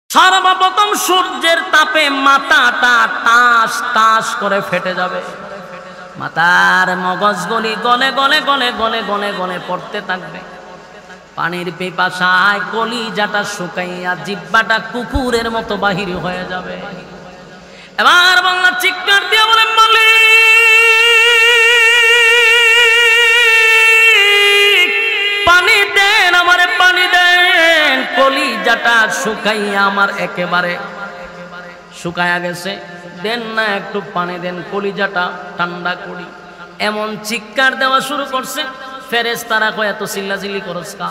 সর্বপ্রথম সূর্যের তাপে মাথাটা টাস টাস করে ফেটে যাবে, মাথার মগজগুলি গলে গলে গলে গলে গলে গলে পড়তে থাকবে। পানির পিপাসায় কলিজাটা শুকাইয়া জিহ্বাটা কুকুরের মতো বাহির হয়ে যাবে। এবার বাংলা চিৎকার দিয়ে বলে, মালিক পানি দেন, আমারে পানি দেন, কলিজাটা শুকাইয়া আমার একেবারে শুকায়া গেছে, দেন না একটু পানি দেন, কলিজাটা ঠান্ডা করি। এমন চিৎকার দেওয়া শুরু করছে। ফেরেশতারা কয় এত চিল্লাচিল্লি করস কা,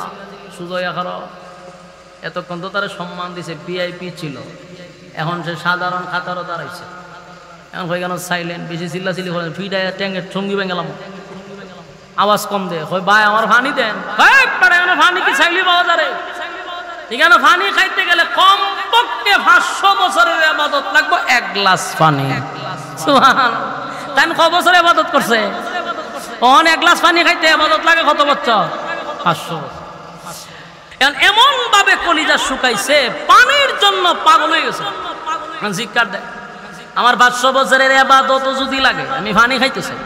সুজয়া খার। এতক্ষণ তো তারা সম্মান দিছে, ভিআইপি ছিল, এখন সে সাধারণ খাতারও দাঁড়াইছে। এখন হয়ে গেল সাইলেন্ট, বেশি চিল্লাচিল্লি করে ফিডায় ট্যাঙ্গের সঙ্গী বেঙ্গেলাম, আওয়াজ কম দে। হয় ভাই আমার পানি দেন, পানি কি চাইলি পাওয়া যায়? এখানে পানি খাইতে গেলে কম পক্ষে 500 বছরের ইবাদত লাগবে, 1 গ্লাস পানি। সুবহানাল্লাহ, তাই ক বছর ইবাদত করছে? এক গ্লাস পানি খাইতে ইবাদত লাগে কত বছর? 500 বছর। এমন ভাবে কলিজা শুকাইছে, পানির জন্য পাগল হয়ে গেছে। জিজ্ঞার দেয়, আমার 500 বছরের ইবাদত যদি লাগে, আমি পানি খাইতেছি।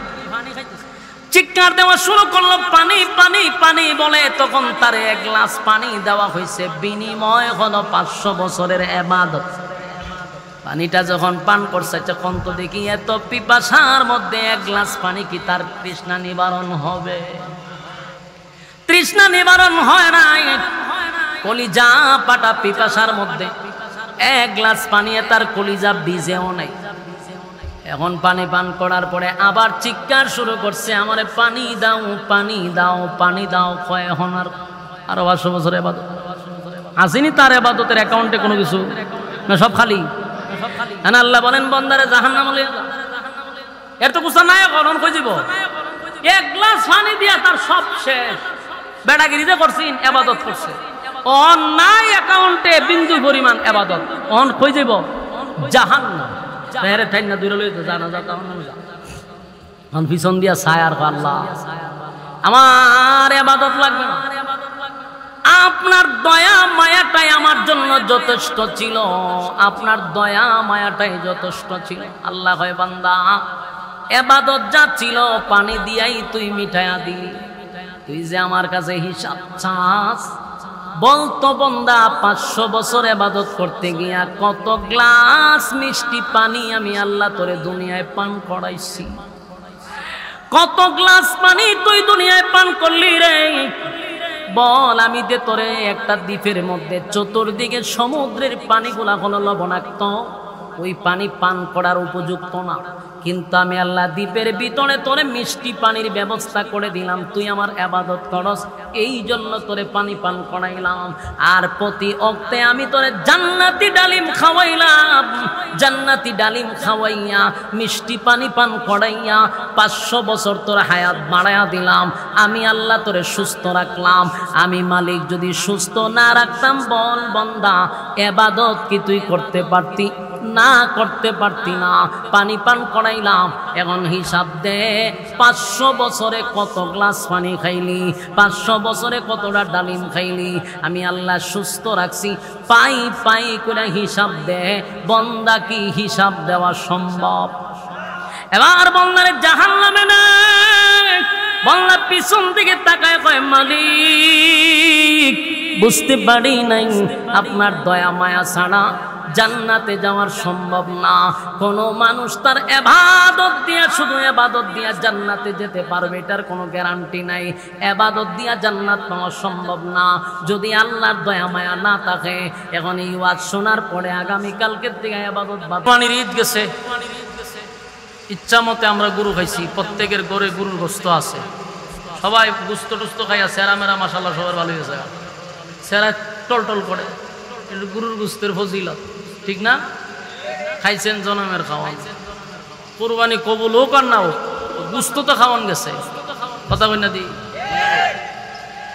চিৎকার দেওয়া শুরু করলো, পানি পানি পানি বলে। তখন তারে 1 গ্লাস পানি দেওয়া হয়েছে, বিনিময় হলো 500 বছরের ইবাদত। পানিটা যখন পান করছে, তখন তো দেখি এত পিপাসার মধ্যে 1 গ্লাস পানি কি তার তৃষ্ণা নিবারণ হবে? তৃষ্ণা নিবারণ হয় নাই। কলিজা পাটা পিপাসার মধ্যে 1 গ্লাস পানি তার কলিজা ভিজেও নাই। এখন পানি পান করার পরে আবার চিৎকার শুরু করছে, আমারে পানি দাও পানি দাও পানি দাও। কয় এখন আরো 500 বছর ইবাদত আসেনি তার ইবাদতের অ্যাকাউন্টে কোনো কিছু না, সব খালি। আল্লাহ বলেন, বান্দারে জাহান্নামে লইয়া যা, এর তো কিছু নাই। এখন কই যাব? 1 গ্লাস পানি দিয়া তার সব শেষ। বেড়াগিরি যে করছিন, ইবাদত করছে, অন নাই অ্যাকাউন্টে বিন্দু পরিমাণ ইবাদত। অন কই যাব? জাহান্নাম। তেরে ঠাই না দূরে লই জানা যা, জাহান্নামে যা। অন পিছন দিয়া ছায়ার আল্লাহ, আমার ইবাদত লাগবে না। আপনার দয়া মায়াটাই আমার জন্য যথেষ্ট ছিল, আপনার দয়া মায়াটাই যথেষ্ট ছিল। আল্লাহ কয়, বান্দা ইবাদত যা ছিল পানি দিয়াই তুই মিটায়া দিলি, তুই যে আমার কাছে হিসাব চাস। বলতো বান্দা, 500 বছর ইবাদত করতে গিয়া কত গ্লাস মিষ্টি পানি আমি আল্লাহ তোরে দুনিয়ায় পান করাইছি, কত গ্লাস পানি তুই দুনিয়ায় পান করলি রে? বল, আমি যে তোরে একটা দ্বীপের মধ্যে চতুর্দিকে সমুদ্রের পানিগুলা হলো লবণাক্ত, ওই পানি পান করার উপযুক্ত না, কিন্তু আমি আল্লাহ দ্বীপের ভিতরে তোরে মিষ্টি পানির ব্যবস্থা করে দিলাম, তুই আমার ইবাদত করস, এই জন্য তোরে পানি পান করাইলাম। আর প্রতি অক্তে আমি তোরে জান্নাতি ডালিম খাওয়াইলাম, জান্নাতি ডালিম খাওয়াইয়া মিষ্টি পানি পান করাইয়া 500 বছর তোর হায়াত বাড়াইয়া দিলাম। আমি আল্লাহ তোরে সুস্থ রাখলাম। আমি মালিক যদি সুস্থ না রাখতাম, বল বান্দা, ইবাদত কি তুই করতে পারতি? না, করতে পারতি না। পানি পান করাইলাম, এখন হিসাব দে 500 বছরে কত গ্লাস পানি খাইলি, 500 বছরে কতটা ডালিম খাইলি। আমি আল্লাহ সুস্থ রাখছি, পাই পাই করে হিসাব দে। বন্দা কি হিসাব দেওয়া সম্ভব? এবার বন্দারে জাহান্নামে না, বন্দা পিছন দিকে তাকায় কয়, মালিক বুঝতে পারি নাই আপনার দয়া মায়া ছাড়া জান্নাতে যাওয়ার সম্ভব না। কোনো মানুষ তার ইবাদত দিয়া, শুধু ইবাদত দিয়া জান্নাতে যেতে পারবে এটার কোনো গ্যারান্টি নাই। ইবাদত দিয়া জান্নাত পাওয়া সম্ভব না যদি আল্লাহর দয়া মায়া না থাকে। এখন এই ওয়াজ শোনার পরে আগামীকালকের থেকে ইবাদত পানির ঈদ গেছে, ইচ্ছা মতে আমরা গরু খাইছি, প্রত্যেকের গড়ে গরুর গোস্ত আছে, সবাই গুস্ত টুস্ত খাইয়া সেরা মেরা মাশাআল্লাহ সবার ভালো হয়েছে, সেরা টলটল করে, গরুর গুস্তের ফজিলত, ঠিক না? খাইছেন জনমের খাওয়ান, কুরবানি কবুল হোক আর না হোক, গুস্ত তো খাওয়ান গেছে, কথা কই না দি।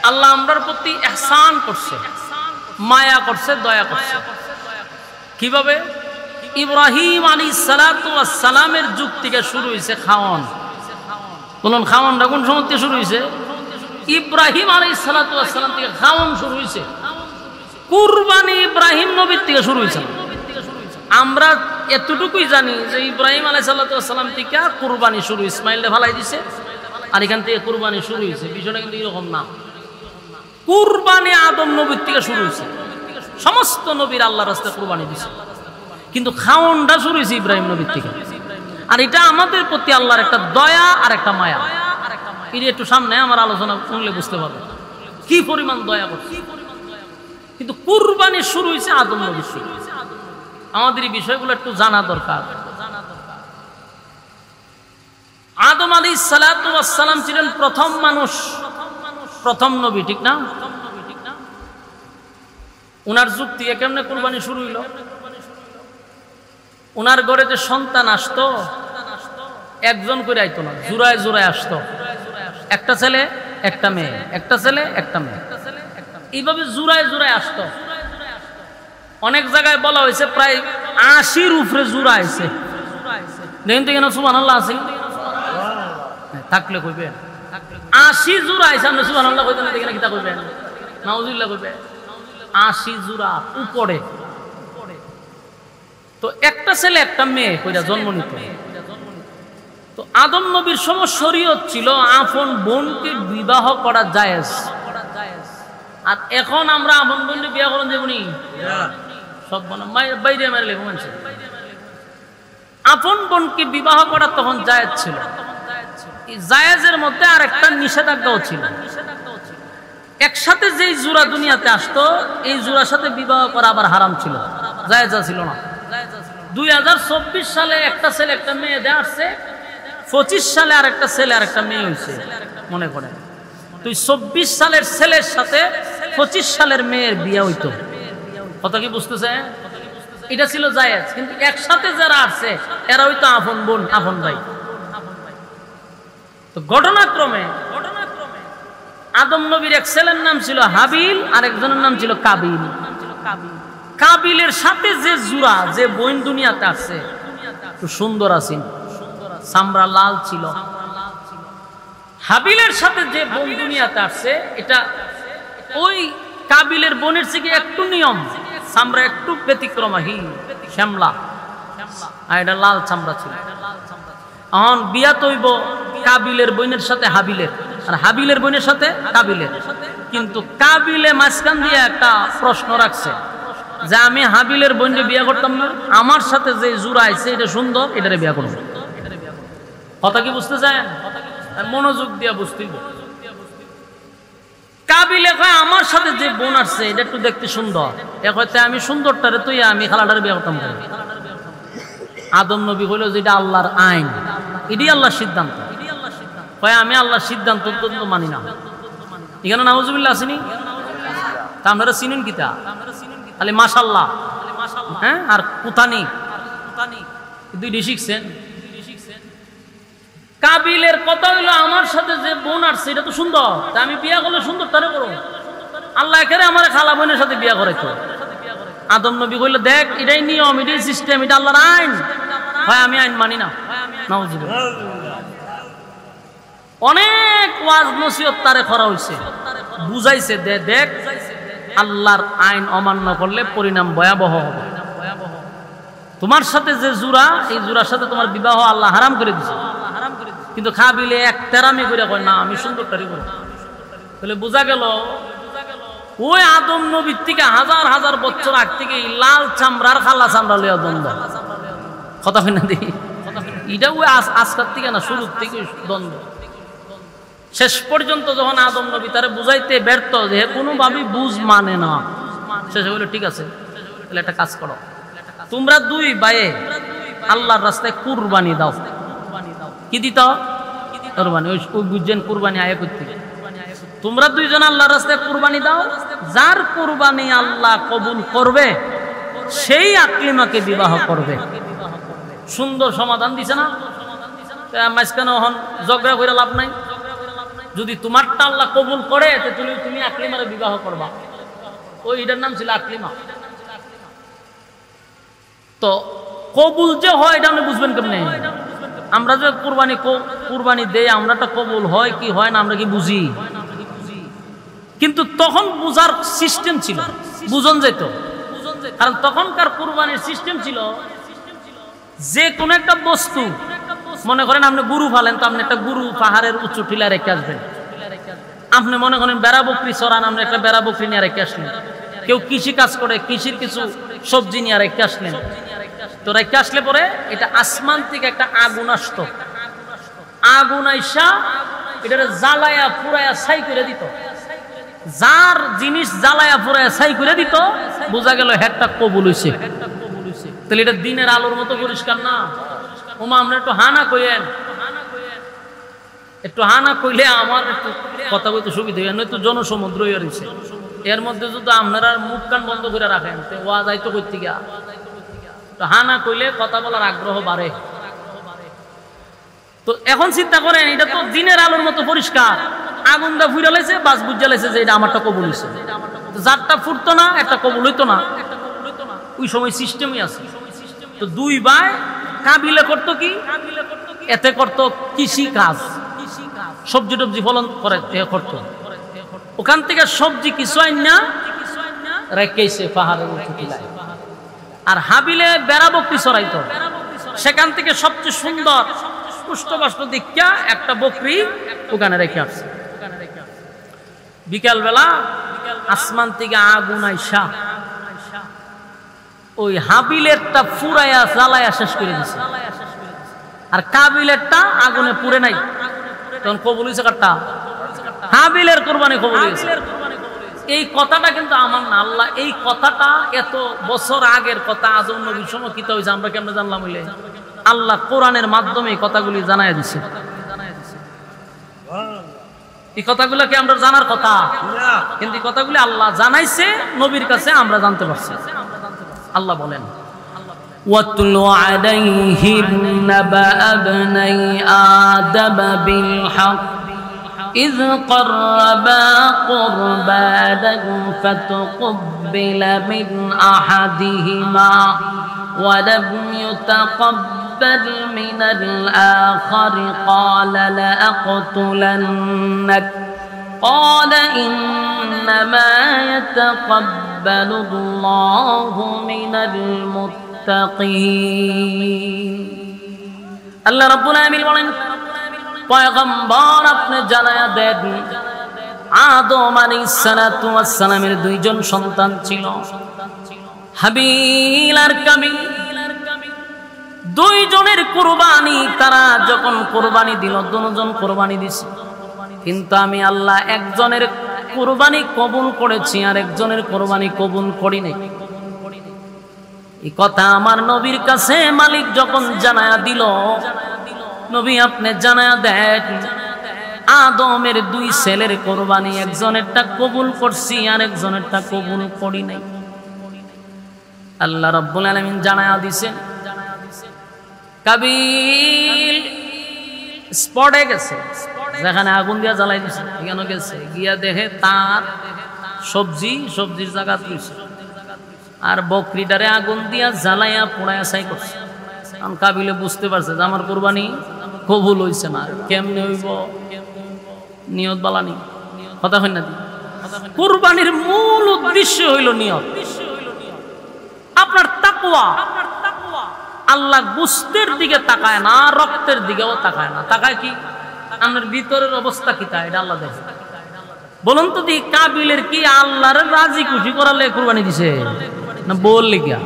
আল্লাহ আমরার প্রতি ইহসান করছে, মায়া করছে, দয়া করছে। কিভাবে? ইব্রাহিম আলাইহিস সালাতু ওয়াস সালামের যুগ থেকে শুরু হয়েছে খাওয়ান। বলুন, খাওয়ানটা কোন সময় থেকে শুরু হয়েছে? ইব্রাহিম আলাইহিস সালাতু ওয়াস সালাম থেকে খাওয়ান শুরু হয়েছে। কুরবানি ইব্রাহিম নবীর থেকে শুরু হয়েছে। আমরা এতটুকুই জানি যে ইব্রাহিম আলাইহিস সালাম থেকে কুরবানি শুরু, ইসমাইলকে ফালাই দিছে আর এখান থেকে কুরবানি শুরু হয়েছে। বিষয়টা কিন্তু এরকম না। কুরবানি আদম নবীর থেকে শুরু হয়েছে। সমস্ত নবীর আল্লাহর রাস্তায় কুরবানি দিছে, কিন্তু খাওয়ানটা শুরু হয়েছে ইব্রাহিম নবীর থেকে। আর এটা আমাদের প্রতি আল্লাহর একটা দয়া আর একটা মায়া। এটা একটু সামনে আমার আলোচনা শুনলে বুঝতে পারবে কি পরিমাণ দয়া করছে। কিন্তু কুরবানি শুরু হয়েছে আদম নবীর থেকে। আমাদের এই বিষয়গুলো একটু জানা দরকার। আদম আলাইহিস সালাতু ওয়াস সালাম ছিলেন প্রথম মানুষ, প্রথম নবী, ঠিক না? উনার যুগ থেকে কেমনে কুরবানি শুরু হইল? উনার ঘরে যে সন্তান আসতো একজন করে আইতো না, জোড়ায় জোড়ায় আসতো। একটা ছেলে একটা মেয়ে, একটা ছেলে একটা মেয়ে, এইভাবে জোড়ায় জোড়ায় আসতো। অনেক জায়গায় বলা হয়েছে প্রায় 80-র উপরে জোড়া আছে। দেখেন তো কেন সুবহানাল্লাহ আছে থাকলে কইবেন 80 জোড়া আছে। আপনি সুবহানাল্লাহ কইতেন না, দেখেন কিতা কইবেন, নাউজুবিল্লাহ কইবেন। 80 জোড়া উপরে। তো একটা ছেলে একটা মেয়ে কইরা জন্ম নিত। তো আদম নবীর সময় শরীয়ত ছিল আপন বোনকে বিবাহ করা জায়েজ। আর এখন আমরা আপন বোনকে বিয়ে করেন যাবনি সব বাইরে মারলে ঘুমাচ্ছে। আপন বোনকে বিবাহ করা তখন জায়েজ ছিল। জায়েজের মধ্যে আর একটা নিষেধাজ্ঞাও ছিল। একসাথে যেই জোড়া দুনিয়াতে আসতো এই জোড়ার সাথে বিবাহ করা আবার হারাম ছিল, জায়েজ ছিল না। 2024 সালে একটা ছেলে একটা মেয়ে দেয়া আসছে, 25 সালে আর একটা ছেলে আর একটা মেয়ে হয়েছে। মনে করেন তুই 24 সালের ছেলের সাথে 25 সালের মেয়ের বিয়ে হইতো। কথা কি বুঝতেছে? এটা ছিল জায়েজ। কিন্তু একসাথে যারা আসছে এরা হইতো আপন বোন, আপন ভাই। তো ঘটনাক্রমে আদম নবীর এক ছেলের নাম ছিল হাবিল আর একজনের নাম ছিল কাবিল। কাবিলের সাথে যে জোড়া, যে বোন দুনিয়াতে আসছে সুন্দর আছেন, চামড়া লাল ছিল। হাবিলের সাথে যে বোন দুনিয়াতে আসছে এটা ওই কাবিলের বোনের থেকে একটু নিয়ম, চামড়া একটু ব্যতিক্রমহীন, শ্যামলা, আর এটা লাল চামড়া ছিল। এখন বিয়া তৈব কাবিলের বোনের সাথে হাবিলের, আর হাবিলের বোনের সাথে কাবিলের। কিন্তু কাবিলে মাঝখান দিয়ে একটা প্রশ্ন রাখছে যে আমি হাবিলের বোনকে বিয়ে করতাম না, আমার সাথে যে জোড়া আছে এটা সুন্দর, এটারে বিয়ে করব। কথা কি বুঝতে চায়? মনোযোগ দিয়া বুঝতে। কাবিলে কয় আমার সাথে যে বোন আসছে এটা একটু দেখতে সুন্দর, এ কয়তে আমি সুন্দরটারে তুই আমি খালাটারে বিয়ে করতাম। আদম নবী কইল যেটা আল্লাহর আইন, এটাই আল্লাহর সিদ্ধান্ত। কয় আমি আল্লাহর সিদ্ধান্ত তো মানি না। এখানে নাউজুবিল্লাহ আসেনি? তা আপনারা চিনেন কিতা? খালি মাশাআল্লাহ, হ্যাঁ, আর কুতানি দুইটি শিখছেন। কাবিলের কথা হইলো আমার সাথে যে বোন আসছে এটা তো সুন্দর, তা আমি বিয়া করলে সুন্দর তারে করো। আল্লাহ এখানে আমার খালা বোনের সাথে বিয়া করাইতো। আদম নবী কইল দেখ এটাই নিয়ম, এটাই সিস্টেম, এটা আল্লাহর আইন। ভাই আমি আইন মানি না। নাউজুবিল্লাহ। অনেক ওয়াজ নসিহত তারে করা হইছে, বুঝাইছে দেখ আল্লাহর আইন অমান্য করলে পরিণাম ভয়াবহ হবে। তোমার সাথে যে জোড়া, এই জোড়ার সাথে তোমার বিবাহ আল্লাহ হারাম করে দিছে। কিন্তু কাবিলে এক তেরামি করে কয় না আমি সুন্দরটারই করব। তাহলে বোঝা গেল ওই আদম নবীর থেকে হাজার হাজার বছর আগ থেকে লাল চামড়ার খালা চামড়া লইয়া দ্বন্দ্ব। কথা হয় না দেখি? এটা ওই আজকার থেকে না, শুরুর থেকে দ্বন্দ্ব। শেষ পর্যন্ত যখন আদম নবী তারে বুঝাইতে ব্যর্থ, যে কোনোভাবেই বুঝ মানে না, শেষে বলল ঠিক আছে তাহলে একটা কাজ করো, তোমরা দুই ভাইয়ে আল্লাহর রাস্তায় কুরবানি দাও। কি দিত? কুরবানি। ওই বুঝছেন কুরবানি আয়া করতে। তোমরা দুইজন আল্লাহর রাস্তায় কুরবানি দাও, যার কুরবানি আল্লাহ কবুল করবে সেই আকলিমাকে বিবাহ করবে। সুন্দর সমাধান দিছে না? মাঝখানে এখন ঝগড়া করে লাভ নাই। যদি তোমারটা আল্লাহ কবুল করে তুমি আকলিমারে বিবাহ করবা। ওই এটার নাম ছিল আকলিমা। তো কবুল যে হয় এটা আপনি বুঝবেন কেমনে? আমরা যে কুরবানি দেই, আমরাটা কবুল হয় কি হয় না আমরা কি বুঝি? কিন্তু তখন বুঝার সিস্টেম ছিল বুঝন যেত। কারণ তখনকার কুরবানির সিস্টেম ছিল যে কোনো একটা বস্তু, মনে করেন আপনি গরু ফালেন, তো আপনি একটা গরু পাহাড়ের উচ্চ টিলা রেখে আসবেন। আপনি মনে করেন বেড়া বকরি চড়ান, আপনি একটা বেড়া বকরি নিয়ে রেখে আসলেন। কেউ কৃষি কাজ করে, কৃষির কিছু সবজি নিয়ে রেখে আসলেন। তো রেখে আসলে পরে এটা আসমান থেকে একটা আগুন আসতো, আগুন আইসা এটা জ্বালায়া পুরায়া ছাই করে দিত। যার জিনিস জ্বালায়া পুরায়া ছাই করে দিত, বোঝা গেল হেডটা কবুল হইছে। তাহলে এটা দিনের আলোর মতো পরিষ্কার না? ওমা আমরা একটু হানা কইেন, একটু হানা কইলে আমার একটু কথা বলতে সুবিধা হয়, নয়তো জনসমুদ্র হয়ে রয়েছে। এর মধ্যে যদি আপনারা মুখ কান বন্ধ করে রাখেন, ওয়া যাইতো করতে গিয়া হানা কইলে কথা বলার আগ্রহ বাড়ে। তো এখন চিন্তা করেন, এটা তো দিনের আলোর মতো পরিষ্কার, আগুনটা ফুইরা লাইছে, বাস বুঝা লাইছে যে এটা আমারটা কবুল হইছে। যারটা ফুটতো না একটা কবুল হইতো না, ওই সময় সিস্টেমই আছে। তো দুই ভাই কাবিলে করতো কি, এতে করতো কৃষি কাজ, সবজি টবজি ফলন করে করতো। ওখান থেকে সবজি কিছু আইন না রেখেছে পাহাড়ের উঁচু টিলায়। আর হাবিলে বেড়া বকরি চড়াইতো, সেখান থেকে সবচেয়ে সুন্দর পুষ্টবাষ্ট দীক্ষা একটা বকরি ওখানে রেখে আসছে। বিকাল বেলা আসমান থেকে আগুন আইসা ওই হাবিলেরটা ফুরাইয়া জ্বালাইয়া শেষ করে দিছে, আর কাবিলেরটা আগুনে পুড়ে নাই। তখন কবুল হইছে কারটা? হাবিলের কোরবানি কবুল হইছে। এই কথাটা কিন্তু আমার না, আল্লাহ এই কথাটা এত বছর আগের কথা, আজম নবীর সময় কিতা হয়েছে আমরা কেমনে জানলাম? হইলে আল্লাহ কোরআনের মাধ্যমে এই কথাগুলি জানাই দিছে। এই কথাগুলো কি আমরা জানার কথা? কিন্তু এই কথাগুলি আল্লাহ জানাইছে নবীর কাছে, আমরা জানতে পারছি। আল্লাহ বলেন, وَاتْلُ عَلَيْهِمْ نَبَأَ ابْنَيْ آدَمَ بِالْحَقِّ إِذْ قَرَّبَا قُرْبَانًا فَتُقُبِّلَ مِنْ أَحَدِهِمَا وَلَمْ يُتَقَبَّلْ مِنَ الْآخَرِ قَالَ لَأَقْتُلَنَّكَ قَالَ إِنَّمَا يَتَقَبَّلُ اللَّهُ مِنَ الْمُتَّقِينَ। আল্লাহ রাব্বুল আলামিন বলেন, পয়গম্বর আপনি জানায়া দেন, আদম আলাইহিস সালাতু ওয়াস সালামের দুইজন সন্তান ছিল, হাবিল আর কাবিল। দুইজনের কুরবানি, তারা যখন কুরবানি দিল, দুজন কুরবানি দিছে, কিন্তু আমি আল্লাহ একজনের কুরবানি কবুল করেছি আর একজনের কুরবানি কবুল করি নাই। এই কথা আমার নবীর কাছে মালিক যখন জানায়া দিল, নবী আপনি জানায়া দেন, আদমের দুই ছেলের কুরবানি একজনেরটা কবুল করছি আর একজনেরটা কবুল করি নাই। আল্লাহ রাব্বুল আলামিন জানায়া দিয়েছেন, কাবিল স্পটে গেছে, যেখানে আগুন দিয়া জ্বালাই দিছে এখানে গেছে, গিয়া দেখে তার সবজির জায়গা তুলছে, আর বকরিটারে আগুন দিয়া জ্বালাইয়া পোড়াইয়া ছাই করছে। কারণ কাবিলে বুঝতে পারছে যে আমার কুরবানি কবুল হইছে না। কেমনে হইব? নিয়ত বালানি কথা হয় না? কুরবানির মূল উদ্দেশ্য হইল নিয়ত, আপনার তাকওয়া। আল্লাহ গোশতের দিকে তাকায় না, রক্তের দিকেও তাকায় না। তাকায় কি? আপনার ভিতরের অবস্থা কি, তা এটা আল্লাহ দেখে। বলুন তো দি, কাবিলের কি আল্লাহর রাজি খুশি করালে কুরবানি দিছে না? বললে গিয়া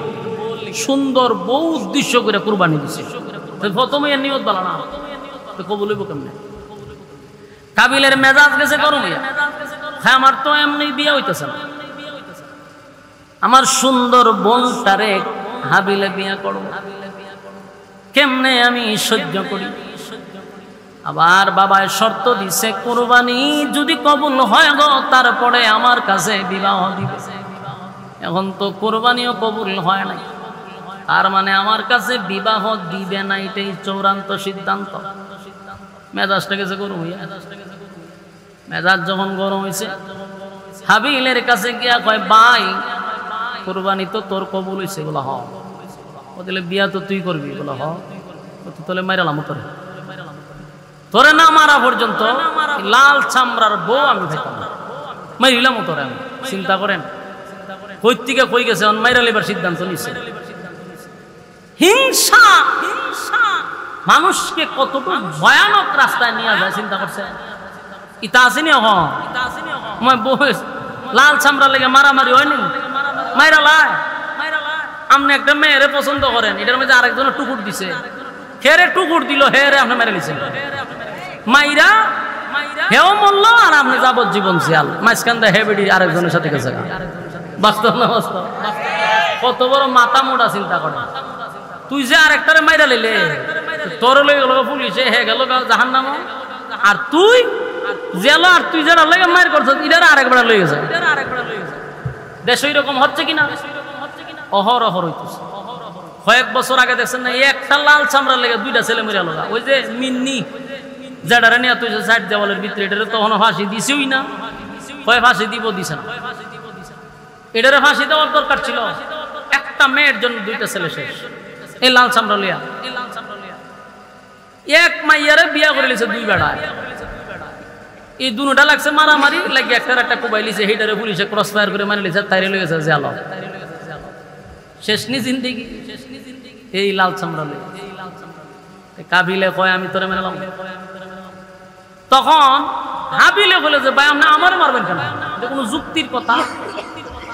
সুন্দর বউ উদ্দেশ্য করে কুরবানি দিছে, প্রথমে নিয়ত বালা না, তো কবুল হইব কেমনে? কাবিলের মেজাজ গেছে গরম হইয়া, হ্যাঁ আমার তো এমনি বিয়ে হইতেছে না, আমার সুন্দর বোনটারে হাবিলে বিয়া করব, কেমনে আমি সহ্য করি? আবার বাবায় শর্ত দিছে, কুরবানি যদি কবুল হয় গো তারপরে আমার কাছে বিবাহ দিবে। এখন তো কুরবানিও কবুল হয় নাই, তার মানে আমার কাছে বিবাহ দিবে না, এটাই চূড়ান্ত সিদ্ধান্ত। মেজাজটা গেছে গরম হইয়া। মেজাজ যখন গরম হয়েছে, হাবিলের কাছে গিয়া কয়, ভাই কুরবানি তো তোর কবুল হয়েছে। বলা হ। বলে বিয়া তো তুই করবি? বলা হ। তাহলে মাইরালাম তোরে না মারা পর্যন্ত লাল চামড়ার বউ আমি খাইতাম না, মাইরিলাম তোরে। আমি চিন্তা করেন, কই থেকে কই গেছে মাইরা লেবার সিদ্ধান্ত নিছে। হিংসা মানুষকে কতটুকু ভয়ানক রাস্তায় নিয়ে যায় চিন্তা করছে। ইতা আসেনি লাল চামড়া লেগে মারামারি হয়নি, মাইরা লাই। আপনি একটা মেয়েরে পছন্দ করেন, এটার মধ্যে আরেকজনের টুকুর দিছে, হেরে টুকুর দিল, হেরে আপনি মেরে নিছেন, মাইরা হেও মরল আর আপনি যাবজ্জীবন জিয়াল। মাঝখান দিয়ে হেবেডি আরেকজনের সাথে গেছে। বাস্তব না বাস্তব? কত বড় মাথা মোটা চিন্তা করে। তুই যে আরেকটারে মাইরা লইলে, তোর লই গেল পুলিশে, হে গেল জাহান্নাম, আর তুই জেল, আর তুই যারা লেগে মাইর করছ এটার আরেকবার লই গেছে। দেশ ওইরকম হচ্ছে কিনা? অহরহ হইতেছে। কয়েক বছর আগে দেখছেন না, একটা লাল চামড়ার লেগে দুইটা ছেলে মরিয়া লগা। ওই যে মিন্নি যেটারে নিয়ে তুই সাইড দেওয়ালের ভিতরে, এটারে তখন ফাঁসি দিছেই না, কয় ফাঁসি দিব, দিছে না। এটারে ফাঁসি দেওয়ার দরকার ছিল, একটা মেয়ের জন্য দুইটা ছেলে শেষ। এই লাল চামড়া লিয়া এক মাইয়ারে বিয়া করে লিছে দুই বেড়ায়। এই দুটা লাগছে মারামারি লাগে, একটা কোবাই লিছে, সেইটারে পুলিশে ক্রস ফায়ার করে মারি লিছে, তাইরে লই গেছে জাল। শেষ নি জিন্দেগি এই লাল চামড়া লই। কাবিলে কয় আমি তোরে মেনে। তখন হাবিলে বলে যে ভাই আপনি আমার মারবেন কেন? এটা কোনো যুক্তির কথা?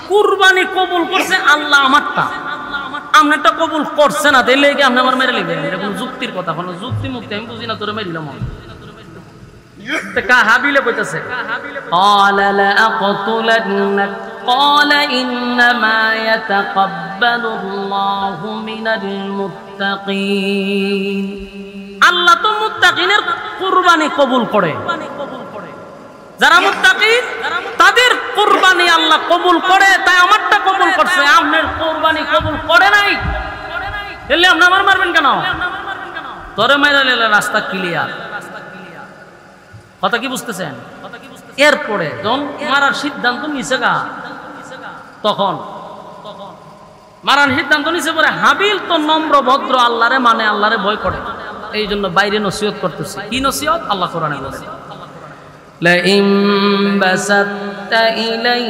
কুরবানি কবুল করছে আল্লাহ, আমারটা আপনারটা কবুল করছে না, তাইলে কি আপনি আমার মেরে নেবেন? এটা কোনো যুক্তির কথা? কোনো যুক্তি মুক্তি আমি বুঝি না, তোরে মেরিলাম। হাবিলে কইতেছে قال لأقتلنك قال إنما يتقبل الله من المتقين। আল্লাহ তো মুত্তাকিনের কুরবানি কবুল করে। যারা মুত্তাকি তাদের কুরবানি আল্লাহ কবুল করে, তাই আমারটা কবুল করছে, আপনার কুরবানি কবুল করে নাই। এলে আপনি আমার মারবেন কেন? তোরে মাইরা লেলে রাস্তা ক্লিয়ার। কথা কি বুঝতেছেন? এরপরে যখন মারার সিদ্ধান্ত নিছে গা, তখন মারার সিদ্ধান্ত নিছে পরে হাবিল তো নম্র ভদ্র, আল্লাহরে মানে, আল্লাহরে ভয় করে, এই জন্য বাইরে নসিহত করতেছে। কি নসিহত? আল্লাহ কোরআনে বলেছে لئن بسطت إلي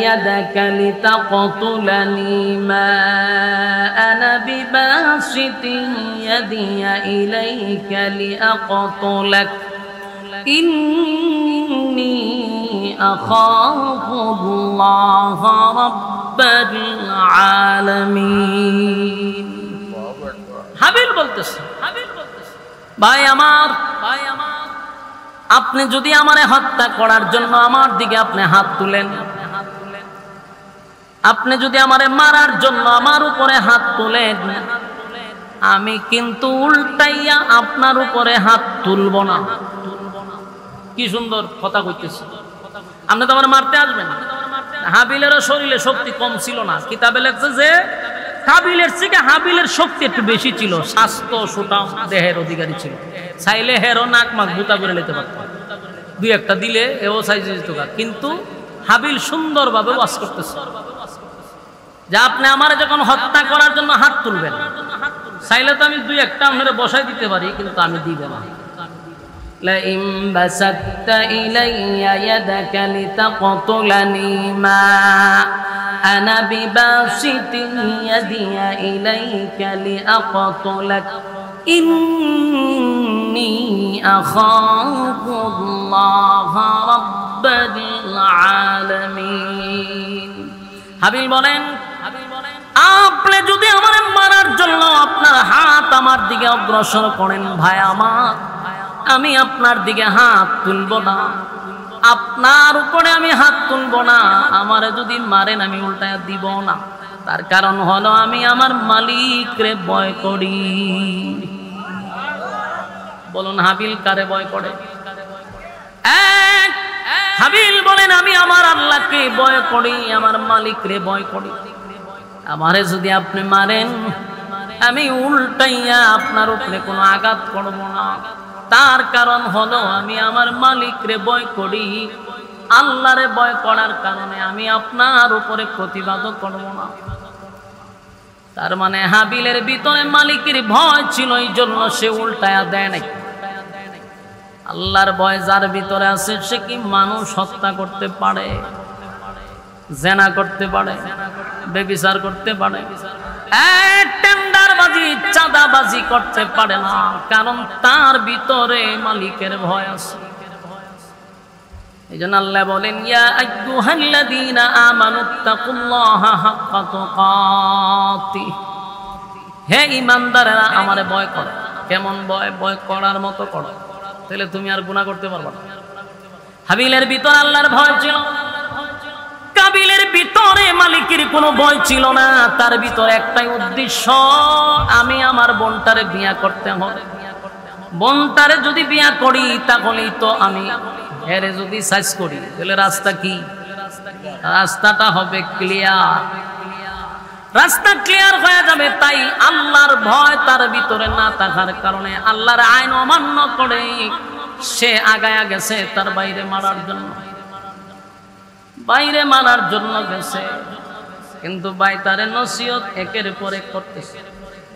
يدك لتقتلني ما أنا بباسط يدي إليك لأقتلك إني أخاف الله رب العالمين। হাবিল বলতেছে, ভাই আমার, আপনি যদি আমারে হত্যা করার জন্য আমার দিকে আপনি হাত তুলেন, আপনি যদি আমারে মারার জন্য আমার উপরে হাত তুলেন, আমি কিন্তু উল্টাইয়া আপনার উপরে হাত তুলব না। কি সুন্দর কথা কইতেছে। আপনি তো আমার মারতে আসবেন। হাবিলেরও শরীরে শক্তি কম ছিল না। কিতাবে লেখছে যে কাবিলের থেকে হাবিলের শক্তি একটু বেশি ছিল, স্বাস্থ্য সুঠাম দেহের অধিকারী ছিল, চাইলে হেরো নাক মাক বুতা করে নিতে পারত, দুই একটা দিলে এও সাইজ যেত। কিন্তু হাবিল সুন্দরভাবে ওয়াজ করতেছে যে আপনি আমার যখন হত্যা করার জন্য হাত তুলবেন, চাইলে তো আমি দুই একটা আপনারা বসাই দিতে পারি, কিন্তু আমি দিব না। لئن بسطت إلي يدك لتقتلني ما أنا بباسط يدي إليك لأقتلك إني أخاف الله رب العالمين। হাবিল বলেন, আপনি যদি আমার মারার জন্য আপনার হাত আমার দিকে অগ্রসর করেন, ভাই আমার, আমি আপনার দিকে হাত তুলব না, আপনার উপরে আমি হাত তুলব না। আমারে যদি মারেন আমি উল্টায় দিব না। তার কারণ হলো আমি আমার মালিকরে ভয় করি। বলুন হাবিল কারে ভয় করে? হাবিল বলেন আমি আমার আল্লাহকে ভয় করি, আমার মালিকরে ভয় করি। আমারে যদি আপনি মারেন আমি উল্টাইয়া আপনার উপরে কোনো আঘাত করব না। তার কারণ হলো আমি আমার মালিকরে ভয় করি। আল্লাহরে ভয় করার কারণে আমি আপনার উপরে প্রতিবাদ করব না। তার মানে হাবিলের ভিতরে মালিকের ভয় ছিল, এই জন্য সে উল্টায়া দেয় নাই। আল্লাহর ভয় যার ভিতরে আছে সে কি মানুষ হত্যা করতে পারে? জেনা করতে পারে, ব্যভিচার করতে পারে, টেন্ডারবাজি চাঁদাবাজি করতে পারে না, কারণ তার ভিতরে মালিকের ভয় আছে। এইজন্য আল্লাহ বলেন ইয়া আইয়ুহাল্লাযীনা আমানুত্তাকুল্লাহা হাক্কা তুকাতিহ, হে ঈমানদারেরা আমারে ভয় করো। কেমন ভয়? ভয় করার মতো করো, তাহলে তুমি আর গুনাহ করতে পারবে না। হাবিলের ভিতর আল্লাহর ভয় ছিল, কাবিলের ভিতরে মালিকের কোনো ভয় ছিল না। তার ভিতরে একটাই উদ্দেশ্য, আমি আমার বোনটারে বিয়া করতে হবে। বোনটারে যদি বিয়া করি তাহলেই তো আমি হেরে যদি সাইজ করি তাহলে রাস্তা কি? রাস্তাটা হবে ক্লিয়ার, রাস্তা ক্লিয়ার হয়ে যাবে। তাই আল্লাহর ভয় তার ভিতরে না থাকার কারণে আল্লাহর আইন অমান্য করে সে আগায়া গেছে তার বাইরে মারার জন্য, বাইরে মারার জন্য গেছে। কিন্তু ভাই তারে নসিহত একের পর এক করতেছে,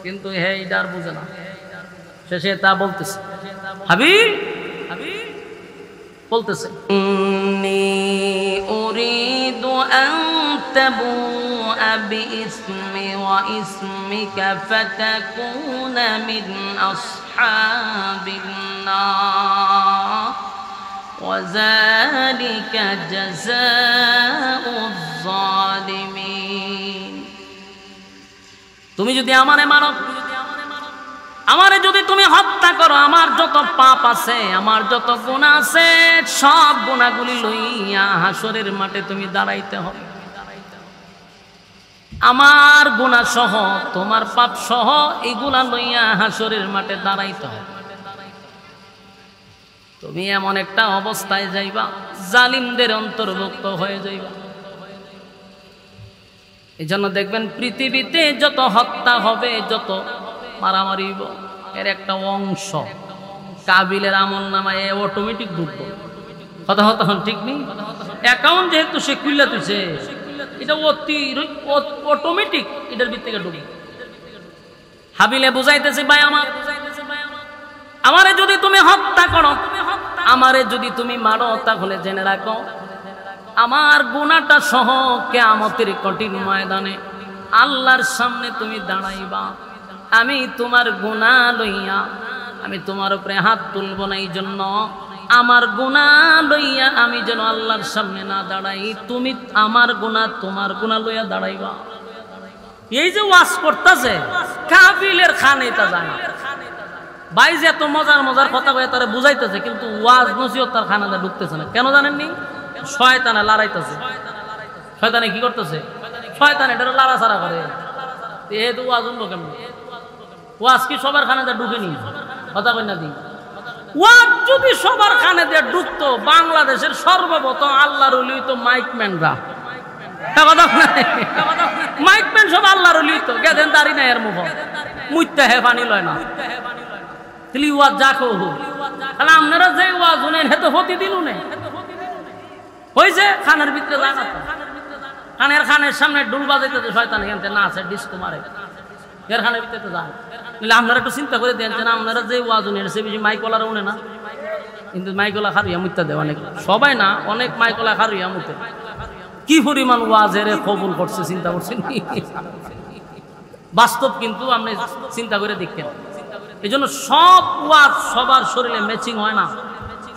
কিন্তু হে ইডার বুঝে না। শেষে তা বলতেছে, হাবিল বলতেছে ইন্নী উরিদু আন তাবুআ বিইসমি ওয়া ইসমিকা ফাতাকুনা মিন আসহাবিন নার ওয়া যালিকা জাযাউয যালিমিন। তুমি যদি আমারে মানো, আমারে যদি তুমি হত্যা করো, আমার যত পাপ আছে, আমার যত গুনাহ আছে, সব গুনাহগুলি লইয়া হাসরের মাঠে তুমি দাঁড়াইতে হবে। আমার গুনাহ সহ, তোমার পাপ সহ এগুলা লইয়া হাসরের মাঠে দাঁড়াইতে হবে। তুমি এমন একটা অবস্থায় যাইবা, জালিমদের অন্তর্ভুক্ত হয়ে যাইবা। এই জন্য দেখবেন পৃথিবীতে যত হত্যা হবে, যত মারামারি, এর একটা অংশ কাবিলের আমল নামায় অটোমেটিক ঢুকবো। কথা হন ঠিক নেই? অ্যাকাউন্ট যেহেতু সে খুললে তুইছে, এটা অটোমেটিক এটার ভিতর থেকে ঢুকবে। হাবিলে বুঝাইতেছে, ভাই আমারে যদি তুমি হত্যা করো, আমারে যদি তুমি মারো, তাহলে জেনে রাখো আমার গুনাহটা সহ কিয়ামতের কঠিন ময়দানে আল্লাহর সামনে তুমি দাঁড়াইবা। আমি তোমার গুনাহ লইয়া আমি তোমার উপরে হাত তুলব না। এই জন্য আমার গুনাহ লইয়া আমি যেন আল্লাহর সামনে না দাঁড়াই, তুমি আমার গুনাহ তোমার গুনাহ লইয়া দাঁড়াইবা। এই যে ওয়াজ করতেছে, কাবিলের খানে তা জানে ভাই, যে এত মজার মজার কথা কয়ে তারা বুঝাইতেছে, কিন্তু ওয়াজ নসিহত তার খানাতে ঢুকতেছে না। কেন জানেননি? শয়তানে লড়াইতেছে। শয়তানে কি করতেছে? শয়তানে এটা লড়াছাড়া করে। এ তো ওয়াজ উঠলো কেমন? ওয়াজ কি সবার খানাতে ঢুকেনি? কথা কই না দিন। ওয়াজ যদি সবার খানে দিয়ে ঢুকতো, বাংলাদেশের সর্বপ্রথম আল্লাহর ওলি তো মাইকম্যানরা। মাইকম্যান সব আল্লাহর ওলি তো, গেছেন দাঁড়ি না এর মুখ মুইতে হে পানি লয় না। তাহলে ওয়াজ যা কো তাহলে আপনারা যে ওয়াজ শুনেন হে তো প্রতিদিন শুনে হয়েছে। খানের ভিতরে যায় না, খানের সামনে ডুল বাজাইতে শয়তান এখানে না আছে, ডিস্কো মারে, এর খানের ভিতরে যান। আপনারা একটু চিন্তা করে দেন, আপনারা যে ওয়াজ শুনেন সে বেশি মাইকলারা উনে না, কিন্তু মাইকলা খারুইয়া মুইতা দেয় অনেক, সবাই না, অনেক মাইকলা খারুইয়া মুতে। কি পরিমাণ ওয়াজের কবুল করছে চিন্তা করছেন? বাস্তব কিন্তু আপনি চিন্তা করে দেখেন। এই জন্য সব ওয়াজ সবার শরীরে ম্যাচিং হয় না,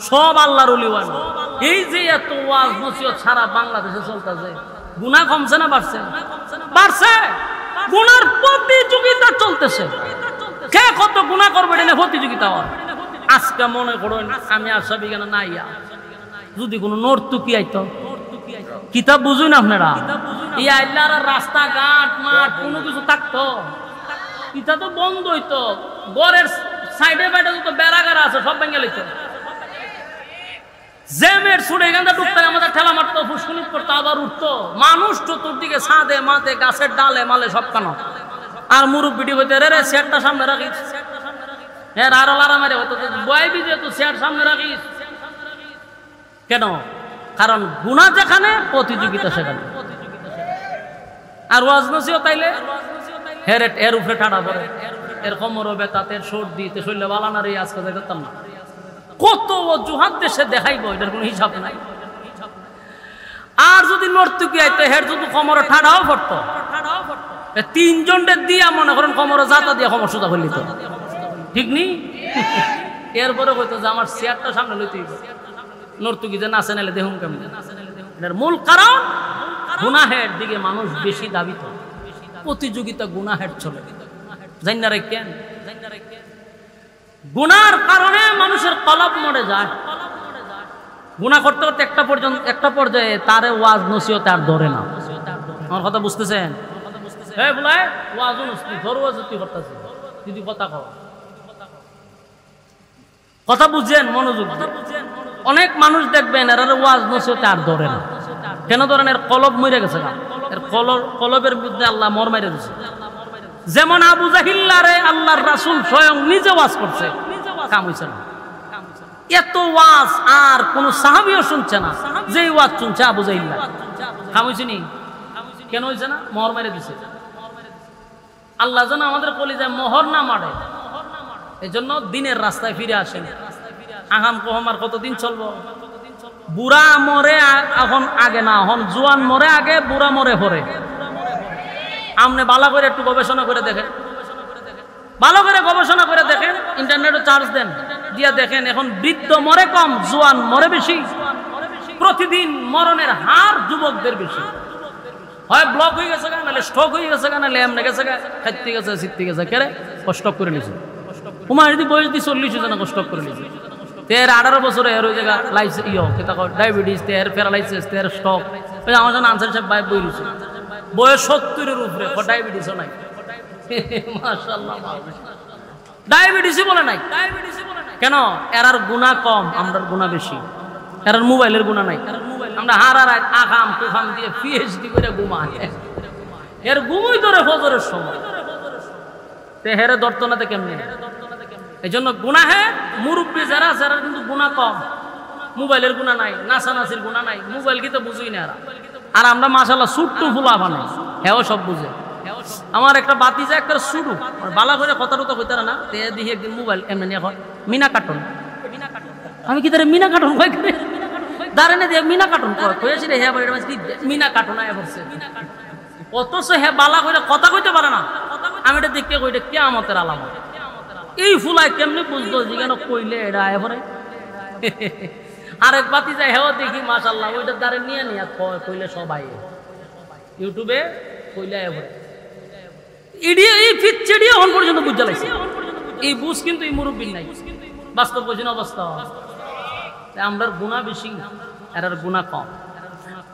সব আল্লাহর ওলি হয় না। এই যে এত ওয়াজ নসিহত সারা বাংলাদেশে চলতেছে, গুনাহ কমছে না বাড়ছে? বাড়ছে। গুনার প্রতিযোগিতা চলতেছে, কে কত গুনাহ করবে এটা প্রতিযোগিতা হয়। আজকে মনে করেন আমি আশা বিজ্ঞান না ইয়া, যদি কোনো নর্তকী আইতো, কিতাব বুঝুন আপনারা, ইয়া আল্লাহর রাস্তাঘাট মাঠ কোনো কিছু থাকতো, এটা তো বন্ধ হইতো। গড়ের সাইডে বাইডে যত বেড়াগাড়া আছে সব ভেঙে লইতো। জ্যামের ছুটে এখানটা ঢুকতে আমাদের ঠেলা মারতো, ফুসকুনি করতো, আবার উঠতো। মানুষ চতুর্দিকে ছাদে মাতে গাছের ডালে মালে সব কানো। আর মুরব্বিটি হইতে রে চেয়ারটা সামনে রাখিস, হ্যাঁ আরো লারা মারে হতো, বয়াবি যে তুই চেয়ার সামনে রাখিস কেন? কারণ গুনাহ যেখানে, প্রতিযোগিতা সেখানে। আর ওয়াজ নসিহত তাইলে এর উপরে ঠাড়া পড়ে, এর কোমরও ব্যথা, এর সর্দি, তে শরীরে বালানার এই আজকে দেখতাম না। কত অজুহাত দেশে দেখাইব, এটার কোনো হিসাব নাই। আর যদি নর্তকী আইতো হের যদি কোমরে ঠাডাও পড়তো, তিনজনের দিয়া মনে করেন কোমরে জাতা দিয়া কোমর সোজা করলি তো, ঠিক নি? এরপরে হইতো যে আমার চেয়ারটা সামনে লইতে নর্তকী যে নাচে নাইলে দেখুন কেমন। এর মূল কারণ গুনাহের দিকে মানুষ বেশি দাবিত, প্রতিযোগিতা গুনাহের চলে। জান্না রে কেন? গুনার কারণে মানুষের কলব মরে যায়। গুনাহ করতে করতে একটা পর্যায়ে তারে ওয়াজ নসিহত আর ধরে না। আমার কথা বুঝতেছেন? এই বলাই ওয়াজ নসিহত ধরওয়াজ কি করতেছে, যদি কথা কও, কথা বুঝেন, মনোযোগ। অনেক মানুষ দেখবেন এর ওয়াজ নসিহত আর ধরে না। কেন ধরেন? এর কলব মরে গেছে না, এর কলবের মধ্যে আল্লাহ মর মাইরে দিয়েছে। যেমন আবু জাহিল্লারে আল্লাহর রাসূল স্বয়ং নিজে ওয়াজ করছে, কাম হইছে না। এত ওয়াজ আর কোন সাহাবীও শুনছে না, যেই ওয়াজ শুনছে আবু জাহিল্লা, কাম হইছে নি? কেন হইছে না? মোহর মাইরে দিছে। আল্লাহ যেন আমাদের কলিজায় মোহর না মারে, এই জন্য দিনের রাস্তায় ফিরে আসেন। আগাম কোহমার কতদিন চলবো? বুড়া মরে এখন আগে না, এখন জোয়ান মরে আগে, বুড়া মরে পরে। আপনি ভালো করে একটু গবেষণা করে দেখেন, ভালো করে গবেষণা করে দেখেন, ইন্টারনেটে চার্জ দেন, দিয়া দেখেন এখন বৃদ্ধ মরে কম, জোয়ান মরে বেশি। প্রতিদিন মরণের হার যুবকদের বেশি। হয় ব্লক হয়ে গেছে, নাহলে স্ট্রোক হয়ে গেছে, নাহলে এমনি গেছে, খাইতে গেছে, শীতে গেছে, কেরে স্টক করে নিছে। তোমার যদি বয়স দিয়ে 40 হয়েছে না, স্টক করে নিছে। 18 বছরে এর ওই জায়গা লাইফ ডায়াবেটিস, তের প্যারালাইসিস, তের স্ট্রোক। আমার জন্য আনসার সাহেব ভাই বই রয়েছে, বয়স 70-এর উপরে, ডায়াবেটিসও নাই। মাশাআল্লাহ, ডায়াবেটিসই বলে নাই। কেন? এরার গুনাহ কম, আমরার গুনাহ বেশি। এরার মোবাইলের গুনাহ নাই। আমরা হারার আকাম তুফান দিয়ে পিএইচডি করে ঘুমাই, এর ঘুমই ধরে ফজরের সময়, তে হেরে দর্তনাতে কেমনে? এই জন্য গুনাহে মুরব্বী যারা যারা কিন্তু গুনাহ কম, মোবাইলের গুনাহ নাই, নাচানাচির গুনাহ নাই, মোবাইল কি তো বুঝুই না এরা। আর আমরা মাশাআল্লাহ সুট্টু ফুলা বানাই, হেও সব বুঝে। আমার একটা বাতিজা একটা শুরু বালা করে কথা টথা কইতে না, তে দেখি একদিন মোবাইল এমনি এখন মিনা কার্টুন, আমি কি তারে মিনা কার্টুন কই করে দাঁড়ানে দিয়ে মিনা কার্টুন কয়েছি রে, হ্যাঁ মিনা কার্টুন আয় পড়ছে। অথচ হ্যাঁ বালা করে কথা কইতে পারে না। আমি এটা দেখতে কইটা কিয়ামতের আলামত। এই ফুলাই কেমনি বুঝতো যেখানে কইলে এটা আয় পড়ে। আরেক বাতি যায় হেও দেখি মাশাআল্লাহ ওইটা দাঁড়ে নিয়ে নিয়ে কইলে সবাই ইউটিউবে কইলে আয় পড়ে। ইডিয়ে এই ফিচ্ছেডিয়ে এখন পর্যন্ত বুঝা লাগছে। এই বুঝ কিন্তু এই মুরব্বির নাই, বাস্তব বোঝেন অবস্থা। আমরার গুনাহ বেশি, এরার গুনাহ কম।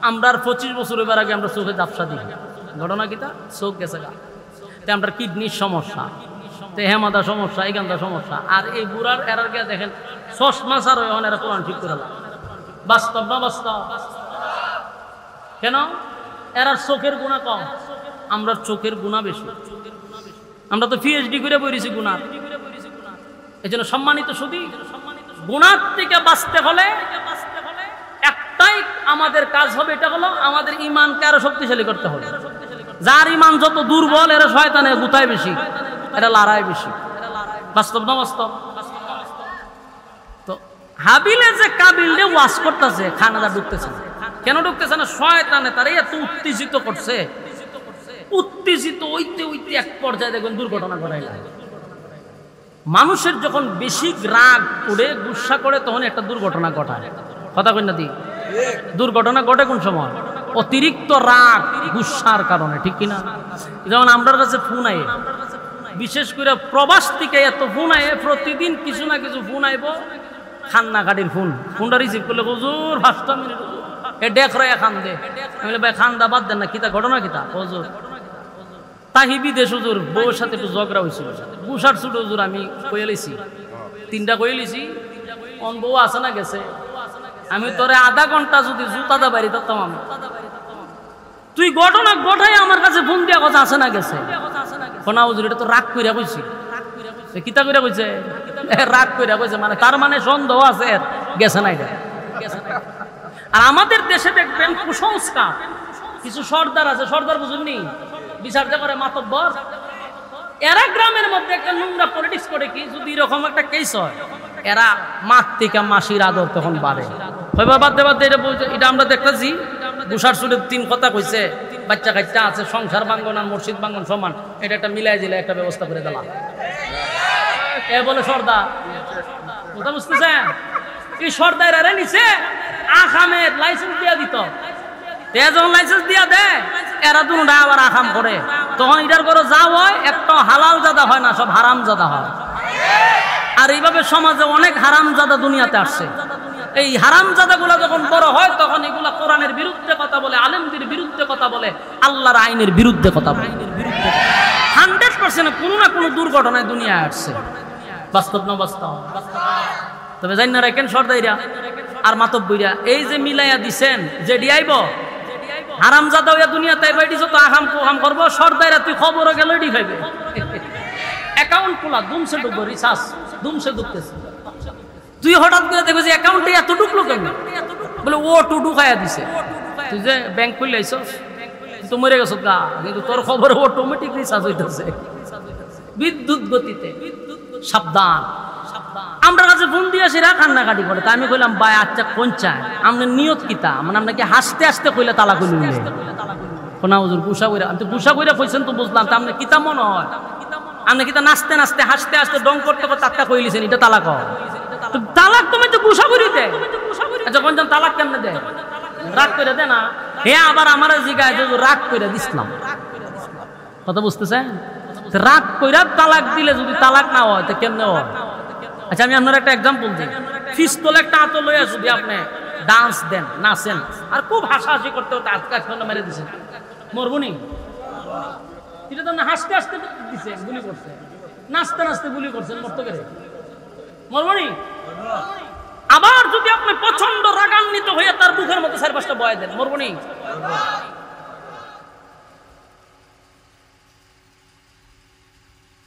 আমরার 25 বছর এবার আগে আমরা চোখে জাপসা দিই, ঘটনা কিতা চোখ গেছে গা, আমরা কিডনির সমস্যা, হেমাদা সমস্যা, এইখানটা সমস্যা। আর এই বুড়ার এরার গিয়ে দেখেন চশমা ছাড়া এখন এরা কোরআন ঠিক করে। বাস্তব না বাস্তব? কেন? এরার চোখের গুনাহ কম, আমরা চোখের গুনাহ বেশি। আমরা তো পিএইচডি করে বইছি গুনাহ। এই জন্য সম্মানিত সুধী, গুনাহ থেকে বাঁচতে হলে একটাই আমাদের কাজ হবে, এটা হলো আমাদের ঈমানকে আরো শক্তিশালী করতে হবে। যার ঈমান যত দুর্বল, এরা শয়তানে গুতায় বেশি, এরা লড়াই বেশি। বাস্তব না বাস্তব? তো হাবিলে যে কাবিলে ওয়াজ করতেছে, খানাদা ঢুকতেছে না। কেন ঢুকতেছে না? শয়তানে তারে এত উত্তেজিত করছে, উত্তেজিত হইতে হইতে এক পর্যায়ে দেখবেন দুর্ঘটনা ঘটাইল। মানুষের যখন বেশি রাগ উড়ে গুসা করে তখন একটা দুর্ঘটনা ঘটায়। কথা কই না দি? দুর্ঘটনা ঘটে কোন সময়? অতিরিক্ত রাগ গুসার কারণে, ঠিক কিনা? যেমন আমার কাছে ফোন আয়ে, বিশেষ করে প্রবাস থেকে এত ফোন আয়ে, প্রতিদিন কিছু না কিছু ফোন আইব, খান্না কাটির ফোন। ফোনটা রিসিভ করলে হুজুর 5 মিনিট এ ডেক রয়ে খান দে। আমি বলি ভাই খান্দা বাদ দেন না, কিতা ঘটনা কিতা? হুজুর তাহি বিদেশ হুজুর বউয়ের সাথে একটু ঝগড়া হয়েছিল, গুসার ছুট হুজুর আমি কইয়া লইছি, 3টা কইয়া লইছি, অন বউ আছে না গেছে। আমি তোরে আধা ঘন্টা যদি জুতাদা বাড়ি থাকতাম, আমি তুই ঘটনা ঘটাই আমার কাছে ফোন দিয়া কথা আছে না গেছে। কোনা হুজুর এটা তো রাগ কইরা কইছি। কিতা কইরা কইছে? রাগ কইরা কইছে, মানে তার মানে সন্দেহ আছে গেছে না এটা। আর আমাদের দেশে দেখবেন কুসংস্কার, কিছু সর্দার আছে, সর্দার বুঝুননি, বিচার যে করে মাতব্বর, এরা গ্রামের মধ্যে একটা নোংরা পলিটিক্স করে কি, যদি এরকম একটা কেস হয়, এরা মাত থেকে মাসির আদর তখন বাড়ে। বাদ দেবাদ এটা বলছে, এটা আমরা দেখতেছি গুসার সুরে 3 কথা কইছে, বাচ্চা কাচ্চা আছে, সংসার বাঙ্গন আর মসজিদ বাঙ্গন সমান, এটা একটা মিলাই দিলে একটা ব্যবস্থা করে দিলাম। এ বলে সর্দার, কথা বুঝতেছেন? এই সর্দারেরা নিচে আখামের লাইসেন্স দিয়া দিত, যখন লাইসেন্স দিয়া দেয় এরা দুটা আবার আখাম করে, তখন এটার করে যা হয় একটা হালাল জাদা হয় না, সব হারাম জাদা হয়। আর এইভাবে সমাজে অনেক হারাম জাদা দুনিয়াতে আসছে। এই হারাম জাদাগুলা যখন বড় হয় তখন এগুলা কোরআনের বিরুদ্ধে কথা বলে, আলেমদের বিরুদ্ধে কথা বলে, আল্লাহর আইনের বিরুদ্ধে কথা বলে। 100% কোনো না কোনো দুর্ঘটনায় দুনিয়ায় আসছে, বাস্তব না বাস্তব? তবে জানি না রাখেন সর্দাইরা আর মাতব্বইরা এই যে মিলাইয়া দিছেন যে ডিআইব হারাম জাদা হইয়া দুনিয়াতে বাইটি যত আহাম কোহাম করবো, সর্দাইরা তুই খবরও গেল এটি খাইবে। অ্যাকাউন্ট খোলা দুমসে ডুববো, রিসার্চ দুমসে ডুবতেছে, তুই হঠাৎ করে দেখবি যে অ্যাকাউন্টে এত ঢুকলো কেন, বলে ও টুডু খাইয়া দিছে। তুই যে ব্যাংক খুলে আইছস তুই মরে গেছ গা, কিন্তু তোর খবর অটোমেটিক রিসার্চ হইতেছে বিদ্যুৎ গতিতে। সাবধান। আমরা কাছে ফোন দিয়ে আসি কান্নাকাটি করে, তা আমি কইলাম ভাই আচ্ছা কোন চায় আপনার নিয়ত কিতা, মানে আপনাকে হাসতে হাসতে কইলে তালা কইলে না হুজুর গুসা কইরা, আমি তো গুসা কইরা কইছেন তো বুঝলাম, তা আপনার কিতা মনে হয় আপনি কিতা নাচতে নাচতে হাসতে হাসতে ডং করতে করতে টাকা কইলিছেন এটা তালাক হয়? তালাক তুমি তো গুসা করি দে, যখন যখন তালাক কেমনে দে, রাগ করে দে না। হে আবার আমার জিগায় যে রাগ করে দিছিলাম, কথা বুঝতেছেন? রাগ কইরা তালাক দিলে যদি তালাক না হয় তো কেমনে হয়? আচ্ছা আমি আপনার একটা এক্সাম্পল দিই। পিস্তল একটা আতো লইয়া যদি আপনি ডান্স দেন, নাচেন, আর খুব হাসাহাসি করতে করতে আজকে মেরে দিচ্ছেন, মরবনি? এটা তো হাসতে হাসতে দিছে, গুলি করছে, নাচতে নাচতে গুলি করছেন, মরতে গেলে মরবনি? আবার যদি আপনি প্রচন্ড রাগান্বিত হয়ে তার বুকের মতো 4-5টা বয়া দেন, মরবনি?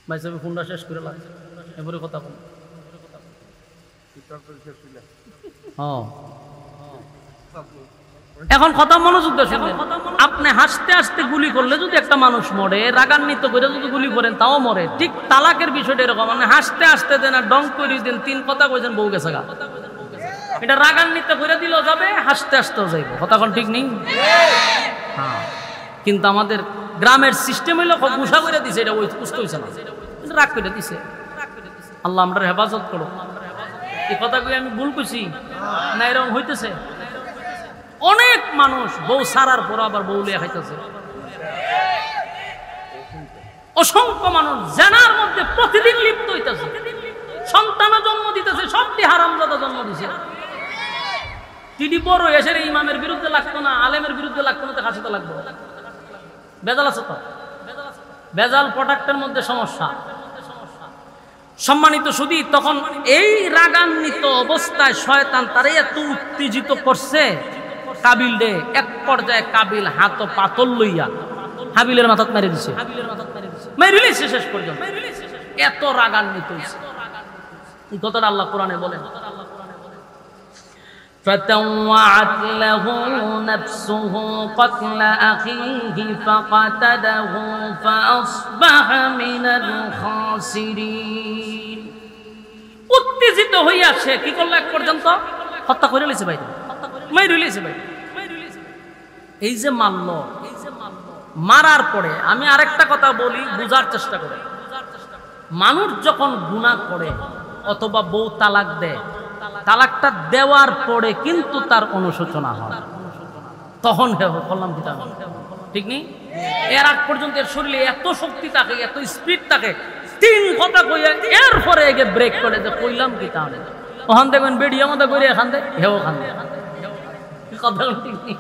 ভাই সাহেব ফোনটা শেষ করে লাগছে, এবারে কথা বল। এখন কথা মনোযোগ দিয়ে শুনবেন। আপনি হাসতে হাসতে গুলি করলে যদি একটা মানুষ মরে, রাগান্বিত করে যদি গুলি করেন তাও মরে। ঠিক তালাকের বিষয়টা এরকম, মানে হাসতে হাসতে দেন আর ডং করে দেন, 3 কথা কইছেন বউ গেছে গা, এটা রাগান্বিত করে দিলেও যাবে, হাসতে হাসতেও যাইব, কথা কোন ঠিক নেই? হ্যাঁ, কিন্তু আমাদের গ্রামের সিস্টেম হইলো গুসা করে দিছে, এটা ওই বুঝতে হইছে না, রাগ করে দিছে। আল্লাহ আমরা হেফাজত করো। এই কথা কই আমি ভুল কইছি না? এরকম হইতেছে। অনেক মানুষ বউ সারার পর আবার বউ লিয়ে খাইতেছে। অসংখ্য মানুষ জেনার মধ্যে প্রতিদিন লিপ্ত হইতেছে, সন্তান জন্ম দিতেছে, সবটি হারামজাদা জন্ম দিছে। টিডি বড় এসে ইমামের বিরুদ্ধে লাগতো না, আলেমের বিরুদ্ধে লাগতো না, কাছে তো লাগবে। বেজাল আছে তো, বেজাল প্রোডাক্টের মধ্যে সমস্যা। সম্মানিত শুধু তখন এই রাগান্বিত অবস্থায় শয়তান তারে এত উত্তেজিত করছে, কাবিল রে এক পর্যায়ে কাবিল হাত পাতল লইয়া হাবিলের মাথাত মেরে দিছে, মেরে দিছে শেষ পর্যন্ত। এত রাগান্বিত হইছে। এই কথাটা আল্লাহ কোরআনে বলেন, فَطَوَّعَتْ لَهُ نَفْسُهُ قَتْلَ أَخِيهِ فَقَتَلَهُ فَأَصْبَحَ مِنَ الْخَاسِرِينَ। উত্তেজিত হইয়া সে কি করলো, এক পর্যন্ত হত্যা করে লইছে ভাই, মেরে লইছে ভাই। এই যে মারল, মারার পরে আমি আরেকটা কথা বলি, বুঝার চেষ্টা করে। মানুষ যখন গুনাহ করে অথবা বউ তালাক দেয়, তালাকটা দেওয়ার পরে কিন্তু তার অনুশোচনা হয়, তখন বললাম কি ঠিক নেই? এর আগ পর্যন্ত এর শরীরে এত শক্তি থাকে, এত স্পিড থাকে, 3 কথা কইয়া এরপরে এগে ব্রেক করে যে কইলাম কি তাহলে ওখান দেখবেন বেড়ি আমাদের করে এখান থেকে হেও খান কথা ঠিক নেই।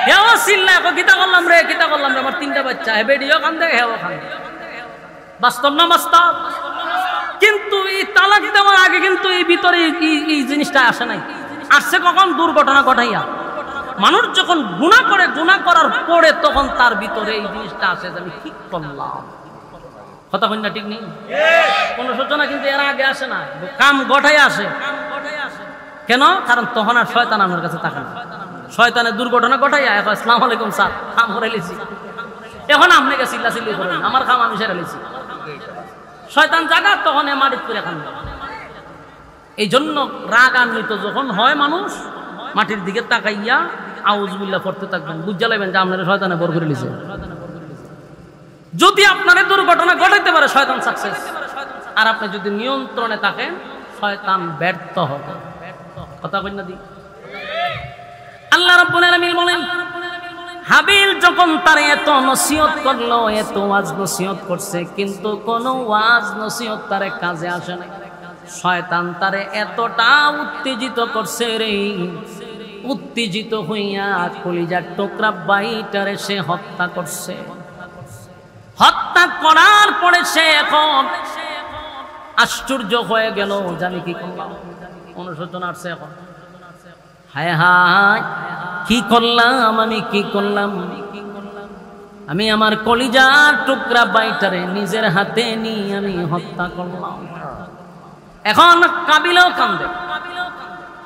হেও চিল্লা কিতা করলাম রে, কিতা করলাম রে, আমার 3টা বাচ্চা, হে বেড়িও খান দেয়, হেও খান। বাস্তব না বাস্তব? কিন্তু এই তালাক দেওয়ার আগে কিন্তু এই ভিতরে এই জিনিসটা আসে নাই। আসছে কখন? দুর্ঘটনা ঘটাইয়া। মানুষ যখন গুনাহ করে, গুনাহ করার পরে তখন তার ভিতরে এই জিনিসটা আসে যে আমি ঠিক করলাম, কথা কই না ঠিক নেই? কোনো সূচনা কিন্তু এর আগে আসে না, কাম ঘটাইয়া আসে। কেন? কারণ তখন আর শয়তান আমার কাছে থাকে না। শয়তানের দুর্ঘটনা ঘটাইয়া এখন আসসালামু আলাইকুম স্যার কাম করাইলেছি, এখন আপনাকে চিল্লাচিল্লি করেন, আমার কাম আমি সেরে লেছি। শয়তান জাগা তখন এ মাটির করে খান। এই জন্য রাগান্বিত যখন হয় মানুষ, মাটির দিকে তাকাইয়া আউযুবিল্লাহ পড়তে থাকবেন, বুঝা লাগবেন যে আপনারা শয়তানে বর করে লিছে। যদি আপনার দুর্ঘটনা ঘটাইতে পারে শয়তান সাকসেস, আর আপনি যদি নিয়ন্ত্রণে থাকেন শয়তান ব্যর্থ হবে। কথা কই না দি? আল্লাহ রাব্বুল আলামিন বলেন, হাবিল যখন তার এত নসিহত করলো, এত ওয়াজ নসিহত করছে, কিন্তু কোনো ওয়াজ নসিহত তার কাজে আসে না। শয়তান তারে এতটা উত্তেজিত করছে রে, উত্তেজিত হইয়া কলিজার টুকরা বাইটারে সে হত্যা করছে। হত্যা করার পরে সে এখন আশ্চর্য হয়ে গেল, জানি কি করলাম, অনুশোচনা আসছে এখন, হায় হায় কি করলাম, আমি কি করলাম, আমি আমার কলিজার টুকরা বাইটারে নিজের হাতে নিয়ে আমি হত্যা করলাম। এখন কাবিলও কান্দে,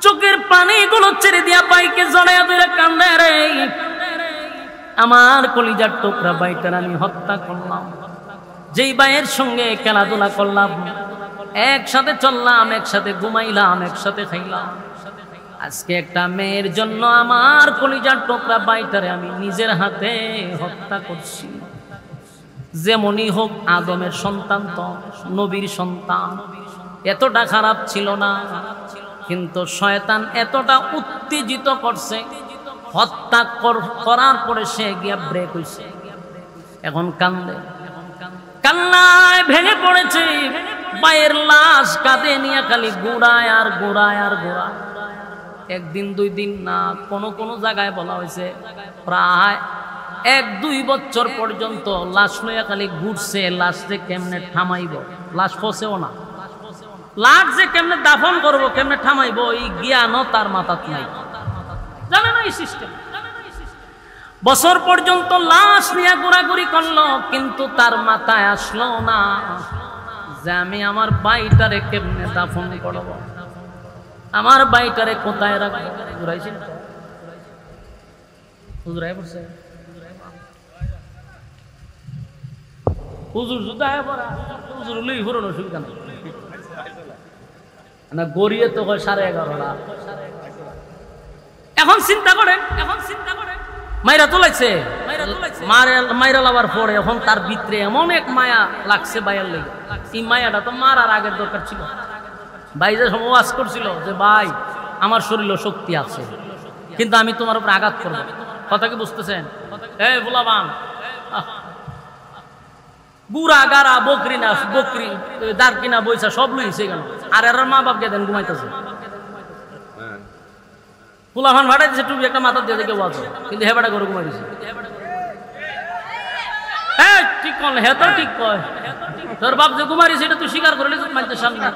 চোখের পানিগুলো ছেড়ে দিয়া বাইকে জড়াইয়া ধরে কান্দে রে, আমার কলিজার টুকরা বাইটার আমি হত্যা করলাম। যেই ভাইয়ের সঙ্গে খেলাধুলা করলাম, একসাথে চললাম, একসাথে ঘুমাইলাম, একসাথে খাইলাম, আজকে একটা মেয়ের জন্য আমার কলিজার টুকরা বাইটারে আমি নিজের হাতে হত্যা করছি। যেমনই হোক আদমের সন্তান তো, নবীর সন্তান, এতটা খারাপ ছিল না, কিন্তু শয়তান এতটা উত্তেজিত করছে, হত্যা করার পরে সে গিয়া ব্রেক হইছে, এখন কান্দে, কান্নায় ভেঙে পড়েছে, মায়ের লাশ কাঁধে নিয়ে খালি গোড়ায় আর গোড়ায় আর গোড়া। একদিন দুই দিন না, কোন জায়গায় বলা হয়েছে প্রায় 1-2 বছর পর্যন্ত লাশ লইয়া খালি ঘুরছে, লাশ যে কেমনে থামাইব, লাশ ফসেও না, লাশ যে কেমনে দাফন করবো, কেমনে থামাইব, এই জ্ঞানও তার মাথাত নাই, জানে না এই সিস্টেম। বছর পর্যন্ত লাশ নিয়ে ঘোরাঘুরি করলো, কিন্তু তার মাথায় আসলো না যে আমি আমার বাইটারে কেমনে দাফন করব, আমার বাইটারে কোথায় রাখবো। ঘুরাইছেন হুজুরাই পড়ছে, হুজুর জুতায় পড়া, হুজুর লই পুরনো অসুবিধা নেই না, গড়িয়ে তো হয় 11:30। এখন চিন্তা করেন, মাইরা তো লাগছে, মাইরা লাবার পরে এখন তার ভিতরে এমন এক মায়া লাগছে বাইরের লেগে, এই মায়াটা তো মারার আগের দরকার ছিল। ভাই যে সমাজ করছিল যে ভাই আমার শরীরে শক্তি আছে, কিন্তু আমি তোমার উপর আঘাত করবো, কথা কি বুঝতেছেন? এই ভোলাবান বুড়া গাড়া বকরি না, বকরি দাঁড় কিনা বইসা সব লইছে কেন, আর এর মা বাপকে দেন ঘুমাইতেছে, ফুলাফান ভাড়াই দিচ্ছে, টুপি একটা মাথা দিয়ে কেউ আছে, কিন্তু হেবাটা করে ঘুমাই দিছে। হ্যাঁ ঠিক কন, হে তো ঠিক কয়, তোর বাপ যে ঘুমাই দিছে এটা তুই স্বীকার করলি মাইতে সামনে,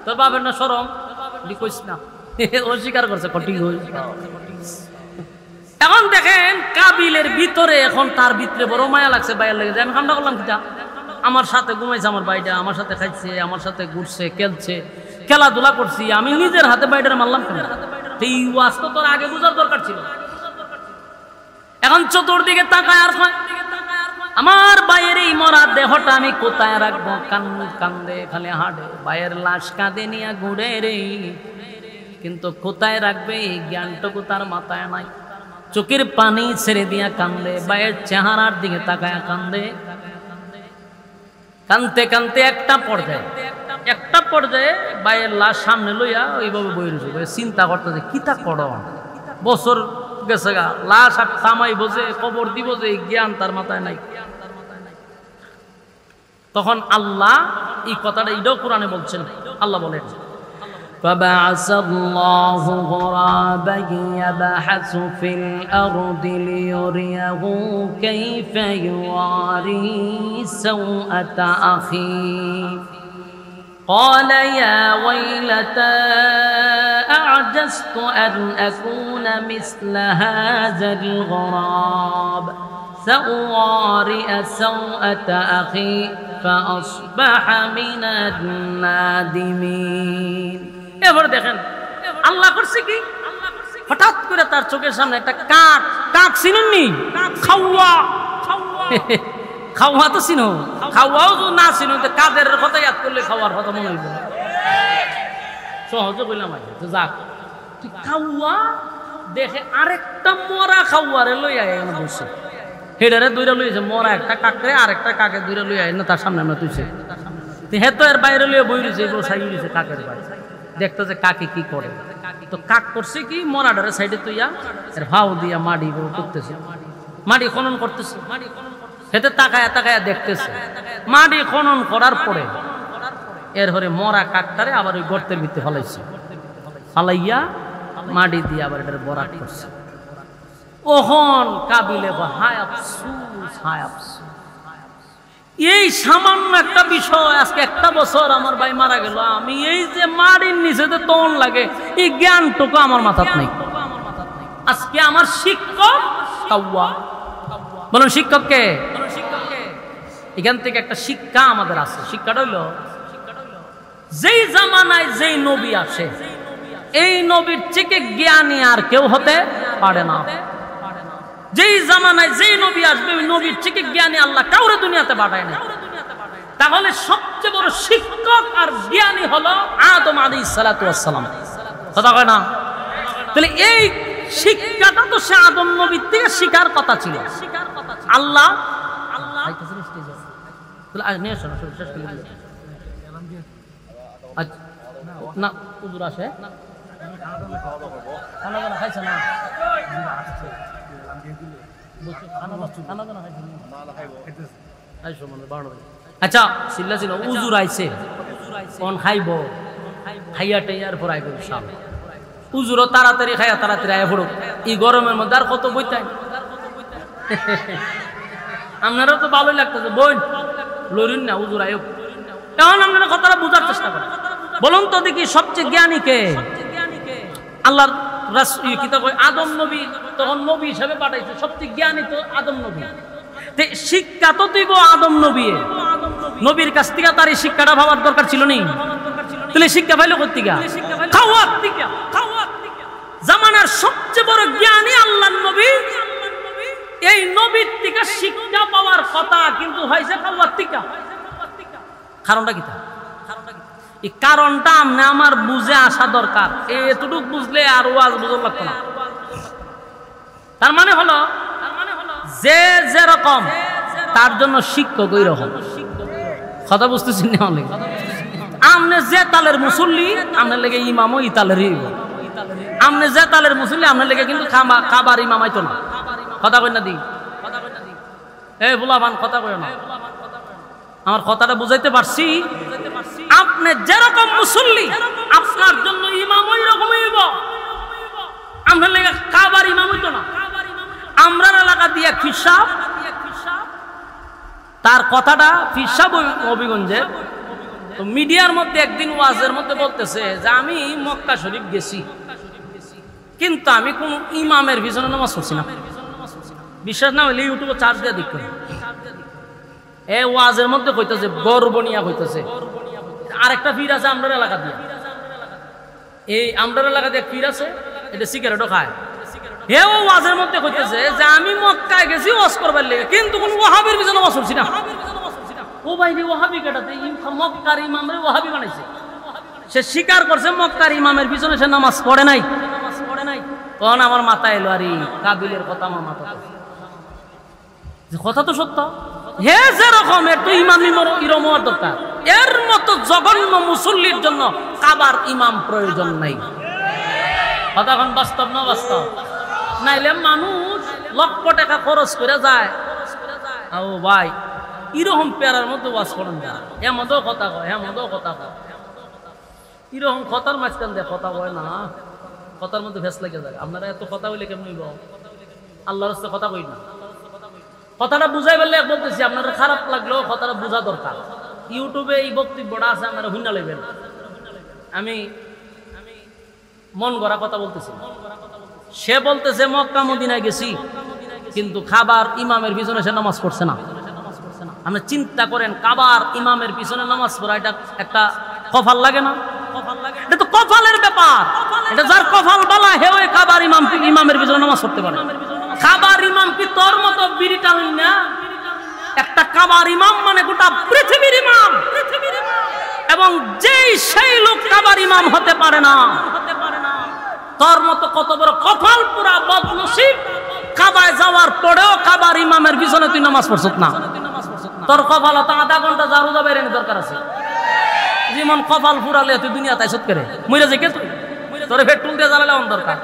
তোর বাপের না সরম কইস না, ও স্বীকার করছে ঠিক হয়েছে। এখন দেখেন কাবিলের ভিতরে এখন তার ভিতরে বড় মায়া লাগছে, বাইরে লেগে যায়, আমি কামটা করলাম কিটা, আমার সাথে ঘুমাইছে, আমার বাইটা আমার সাথে খাইছে, আমার সাথে ঘুরছে, খেলছে, খেলাধুলা করছি, আমি নিজের হাতে বাইটারে মারলাম কেন? এই ওয়াজ তো তোর আগে বুঝার দরকার ছিল। এখন চতুর্দিকে তাকায় আর আমার বাইয়ের এই মরা দেহটা আমি কোথায় রাখবো, কান্দে খালি হাঁটে, বাইয়ের লাশ কাঁদে নিয়ে ঘুরে রে, কিন্তু কোথায় রাখবে এই জ্ঞানটুকু তার মাথায় নাই। চোখের পানি ছেড়ে দিয়া কান্দে, বাইয়ের চেহারার দিকে তাকায় কান্দে, কানতে কানতে একটা পর্যায়ে বাইয়ের লাশ সামনে লইয়া ওইভাবে বই রয়েছে, চিন্তা করতেছে কিতা কর, বছর গেছে গা, লাশ আর থামাই বোঝে, কবর দিব যে জ্ঞান তার মাথায় নাই। তখন আল্লাহ এই কথাটা এটাও কোরআনে বলছেন, আল্লাহ বলেন فبعث الله غرابا يبحث في الأرض ليريه كيف يواري سوءة أخيه قال يا ويلتى أعجزت أن أكون مثل هذا الغراب سأوارئ سوءة أخي فأصبح من النادمين। এবার দেখেন আল্লাহ করছে কি, হঠাৎ করে তার চোখের সামনে একটা কাক চিনেননি, খাওয়া তো চিনো, খাওয়াও তো না চিনো, কাদের কথা ইয়াদ করলে খাওয়ার কথা মনে হইব, সহজে বললাম যাক খাওয়া দেখে আরেকটা মরা খাওয়ারে লই আয় এখানে বসে, হেডারে দুইটা লইছে, মরা একটা কাকরে আরেকটা কাকে দুইটা লই আয় না তার সামনে আমরা তুইছে, হে তো এর বাইরে লইয়া বই রয়েছে, বসাই রয়েছে কাকের বাইরে, দেখতেছে কাকে কি করে। তো কাক করছে কি, মরাডারে সাইডে তুইয়া এর ভাও দিয়া মাটি করতেছে, মাটি খনন করতেছে, হেতে তাকায়া তাকায়া দেখতেছে। মাটি খনন করার পরে এর হরে মরা কাকটারে আবার ওই গর্তের ভিতরে ফলাইছে, ফালাইয়া মাটি দিয়ে আবার এটার বরাত করছে। ওহন কাবিলে হায় আফসুস, হায় আফসুস, এই সামান্য একটা বিষয়, আজকে একটা বছর আমার ভাই মারা গেল, আমি এই যে মাটির নিচে যে তন লাগে এই জ্ঞানটুকু আমার মাথাত নেই। আজকে আমার শিক্ষক কাউয়া, বলুন শিক্ষককে, এখান থেকে একটা শিক্ষা আমাদের আছে। শিক্ষাটা হইল, যেই জামানায় যেই নবী আসে এই নবীর থেকে জ্ঞানী আর কেউ হতে পারে না। যেই জামানায় যেই নবী আসবে ওই নবীর থেকে জ্ঞানী আল্লাহ কাউরে দুনিয়াতে পাঠায় না। তাহলে সবচেয়ে বড় শিক্ষক আর জ্ঞানী হলো আদম আলাইহিস সালাতু ওয়াস সালাম, কথা কয় না? তাহলে এই শিক্ষাটা তো সে আদম নবীর থেকে শিখার কথা ছিল। আল্লাহ না হুজুর আসে খাইছে না, আচ্ছা চিল্লা ছিল উজুর আইছে, কোন খাইব, খাইয়া টাইয়ার পর আইব সব উজুরও তাড়াতাড়ি খাইয়া তাড়াতাড়ি আয় পড়ুক। এই গরমের মধ্যে আর কত বইতাই, আপনারও তো ভালোই লাগতেছে, বই লড়ুন না উজুর আয়ুক। এখন আপনারা কথাটা বোঝার চেষ্টা করেন, বলুন তো দেখি সবচেয়ে জ্ঞানী কে? আল্লাহর আদম নবী তখন নবী হিসাবে পাঠাইছে, সবচেয়ে জ্ঞানী তো আদম নবী। শিক্ষা তো দিব আদম নবী, নবীর কাছ থেকে তার এই শিক্ষাটা ভাবার দরকার ছিল নি? তাহলে শিক্ষা পাইলো কোত্থেকে? খাওয়ার থেকে। জামানার সবচেয়ে বড় জ্ঞানী আল্লাহর নবী, এই নবীর থেকে শিক্ষা পাওয়ার কথা কিন্তু হয়েছে খাওয়ার থেকে। কারণটা কি? এই কারণটা আমনে আমার বুঝে আসা দরকার, এতটুক বুঝলে আর ওয়াজ বুঝতে লাগতো না। তার মানে হলো যে যেরকম তার জন্য শিক্ষক ওই রকম, কথা বুঝতেছি না? আমনে যে তালের মুসল্লি আপনার লেগে ইমামও ই তালেরই, আমনে যে তালের মুসল্লি আপনার লেগে কিন্তু খাবার ইমাম আইতো না, কথা কই না দি? এই বুলাবান কথা কই না, আমার কথাটা বুঝাইতে পারছি? আপনি যেরকম মুসল্লি আপনার জন্য ইমাম ওই রকম হইব, আপনার লেগে কাবার ইমাম হইতো না। আমরা এলাকা দিয়া ফিসাব, তার কথাটা ফিসাব হবিগঞ্জে তো মিডিয়ার মধ্যে একদিন ওয়াজের মধ্যে বলতেছে যে আমি মক্কা শরীফ গেছি কিন্তু আমি কোন ইমামের পিছনে নামাজ পড়ছি না। বিশ্বাস না হইলে ইউটিউবে চার্জ দিয়ে দেখুন, এ ওয়াজের মধ্যে কইতেছে, গর্বনিয়া কইতেছে। আরেকটা পীর আছে আমরার এলাকা দিয়ে, এই আমরার এলাকা দিয়ে পীর আছে, এটা সিগারেটও খায়। হেও ওয়াজের মধ্যে কইতেছে যে আমি মক্কায় গেছি ওয়াজ করবার লেগে কিন্তু কোন ওয়াহাবির পিছনে ওয়াজ করছি না। ও ভাই রে, ওয়াহাবি কেটাতে মক্কার ইমামরে ওয়াহাবি বানাইছে। সে স্বীকার করছে মক্কার ইমামের পিছনে সে নামাজ পড়ে নাই। তখন আমার মাথায় এলো, আরে কাবিলের কথা আমার মাথা, কথা তো সত্য। হে যেরকম একটু ইমাম ইরম হওয়ার দরকার, এর মতো জঘন্য মুসল্লির জন্য কাবার ইমাম প্রয়োজন নাই। কথা এখন বাস্তব না বাস্তব? নাইলে মানুষ লক্ষ টাকা খরচ করে যায়, ও ভাই এরকম পেয়ারার মধ্যে ওয়াজ করেন না, এমনও কথা কয়, এমনও কথা কয়, এরকম কথার মাঝখান দিয়ে কথা কয় না, কথার মধ্যে ভেস লেগে যায়। আপনারা এত কথা হইলে কেমন হইব? আল্লাহর রাস্তায় কথা কই না, কথাটা বুঝাই বললে বলতেছি, আপনারা খারাপ লাগলেও কথাটা বোঝা দরকার। ইউটিউবে এই বক্তব্যটা আছে, আপনারা হুইনা লেবেন। আমি মন গড়া কথা বলতেছি। সে বলতেছে মক্কা মদিনায় গেছি কিন্তু খাবার ইমামের পিছনে সে নামাজ পড়ছে না। আপনি চিন্তা করেন, কাবার ইমামের পিছনে নামাজ পড়া এটা একটা কপাল লাগে না? এটা তো কপালের ব্যাপার। এটা যার কপাল বালা হে ওই কাবার ইমামের পিছনে নামাজ পড়তে পারে। কাবার ইমাম কি তোর মতো বিড়ি টানুন না? একটা কাবার ইমাম মানে গোটা পৃথিবীর ইমাম। এবং যেই সেই লোক কাবার ইমাম হতে পারে না, তোর মতো কত বড় কপাল পুরা বদনসিব, কাবায় যাওয়ার পরেও কাবার ইমামের পিছনে তুই নামাজ পড়ছত না। তোর কপাল তো আধা ঘন্টা জারু দা বেরেনি দরকার আছে। যেমন কপাল ফুরালে তুই দুনিয়াতে আইসত করে মইরা যাই কে তুই, তোরে পেট্রোল দিয়ে জ্বালালে অন দরকার।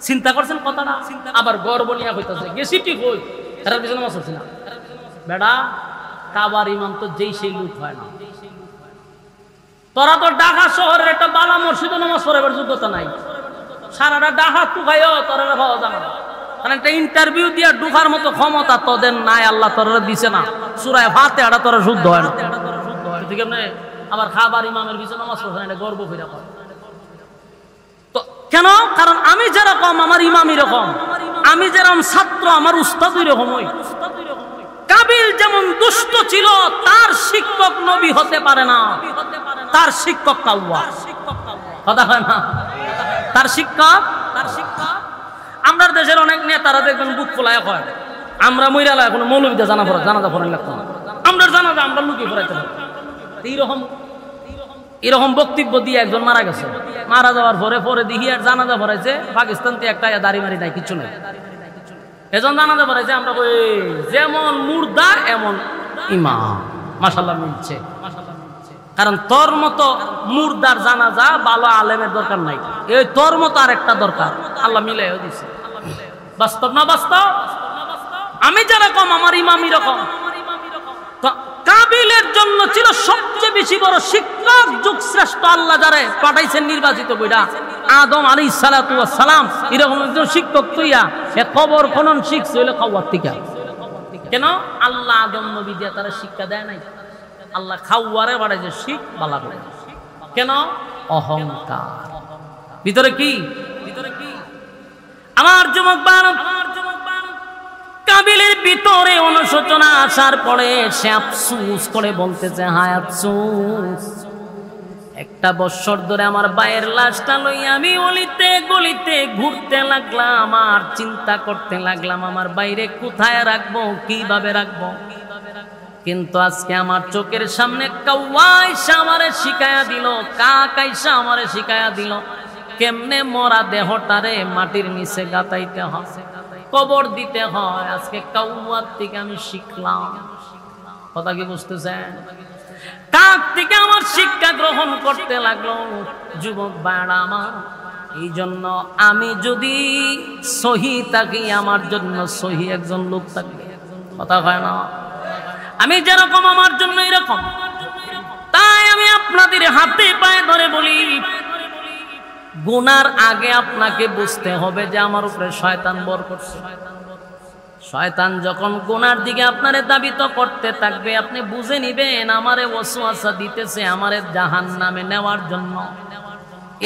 চিন্তা করছেন কথাটা? আবার গর্ব নিয়ে হইতেছে গেছি ঠিক হই, এটার পিছনে নামাজ পড়ছি না। বেটা কাবার ইমাম তো যেই সেই লুক হয় না। তোরা তো ঢাকা শহরের একটা বালা মসজিদে নামাজ পড়াবার যোগ্যতা নাই। সারাটা ঢাকা টুকাইও তোরা পাওয়া যাবে না, কারণ একটা ইন্টারভিউ দিয়ে ঢুকার মতো ক্ষমতা তোদের নাই, আল্লাহ তোরা দিছে না। সূরা ফাতিহা তোরা শুদ্ধ হয় না, ঠিক আছে? আবার খাবার ইমামের পিছনে নামাজ পড়ছে না, এটা গর্ব করে কয়। তো কেন? কারণ আমি যেরকম আমার ইমাম এরকম, আমি যেরকম ছাত্র আমার উস্তাদ এরকমই। কাবিল যেমন দুষ্ট ছিল, তার শিক্ষক নবী হতে পারে না, তার শিক্ষক কাউয়া। কথা হয় না? তার শিক্ষক আমরা দেশের অনেক নেতারা দেখবেন বুক ফোলায় হয়, আমরা মইরালা এখন মৌলবীদের জানাজা পড়ান লাগতো না, আমরা জানাজা আমরা লুকিয়ে পড়াইতে পারি। এরকম বক্তব্য দিয়ে একজন মারা গেছে। মারা যাওয়ার পরে দেখি আর জানাজা পড়াইছে পাকিস্তান থেকে একটা দাড়ি মারি নাই, কিছু নাই। এজন জানাজা পড়াইছে, আমরা কই যেমন মুর্দা এমন ইমাম। মাশাআল্লাহ মিলছে। কারণ তোর মতো মুর্দার জানাজা ভালো আলেমের দরকার নাই, এই তোর মতো আরেকটা দরকার। আল্লাহ মিলাইও দিছে। বাস্তব না বাস্তব? আমি যেরকম আমার ইমাম এরকম। কাবিলের জন্য ছিল সবচেয়ে বেশি বড় শিক্ষক, যুগ শ্রেষ্ঠ আল্লাহ যারে পাঠাইছেন নির্বাচিত কইরা আদম আলাইহিস সালাতু ওয়াস সালাম। এরকম একজন শিক্ষক তুইয়া এ কবর খনন শিখছে হইলো খাওয়ার থেকে। কেন? আল্লাহ আদম নবী দিয়া তারা শিক্ষা দেয় নাই, আল্লাহ খাওয়ারে বাড়াইছে শিখ বালা করে। কেন? অহংকার। ভিতরে কি? আমার যুবক বান্ধব, কাবিলের ভিতরে অনুশোচনা আসার পরে সে আফসোস করে বলতেছে, হায় আফসোস, একটা বছর ধরে আমার ভাইয়ের লাশটা লইয়া আমি অলিতে গলিতে ঘুরতে লাগলাম, আর চিন্তা করতে লাগলাম আমার বাইরে কোথায় রাখবো, কিভাবে রাখবো। কিন্তু আজকে আমার চোখের সামনে কাওয়াইশা আমারে শিখায়া দিল, কাকাইশা আমারে শিখায়া দিল কেমনে মরা দেহটারে মাটির নিচে গাতাইতে হয়, কবর দিতে হয়। আজকে কাউয়ার থেকে আমি শিখলাম। কথা কি বুঝতেছেন? কাক থেকে আমার শিক্ষা গ্রহণ করতে লাগলো। যুবক ভাইরা আমার, এই জন্য আমি যদি সহি থাকি, আমার জন্য সহি একজন লোক থাকবে। কথা হয় না? আমি যেরকম আমার জন্য এরকম। তাই আমি আপনাদের হাতে পায়ে ধরে বলি, গুনার আগে আপনাকে বুঝতে হবে যে আমার উপরে শয়তান বর করছে। শয়তান যখন গুনার দিকে আপনারে দাবিত করতে থাকবে, আপনি বুঝে নিবেন আমারে ওয়াসওয়াসা দিতেছে আমারে জাহান্নামে নেওয়ার জন্য।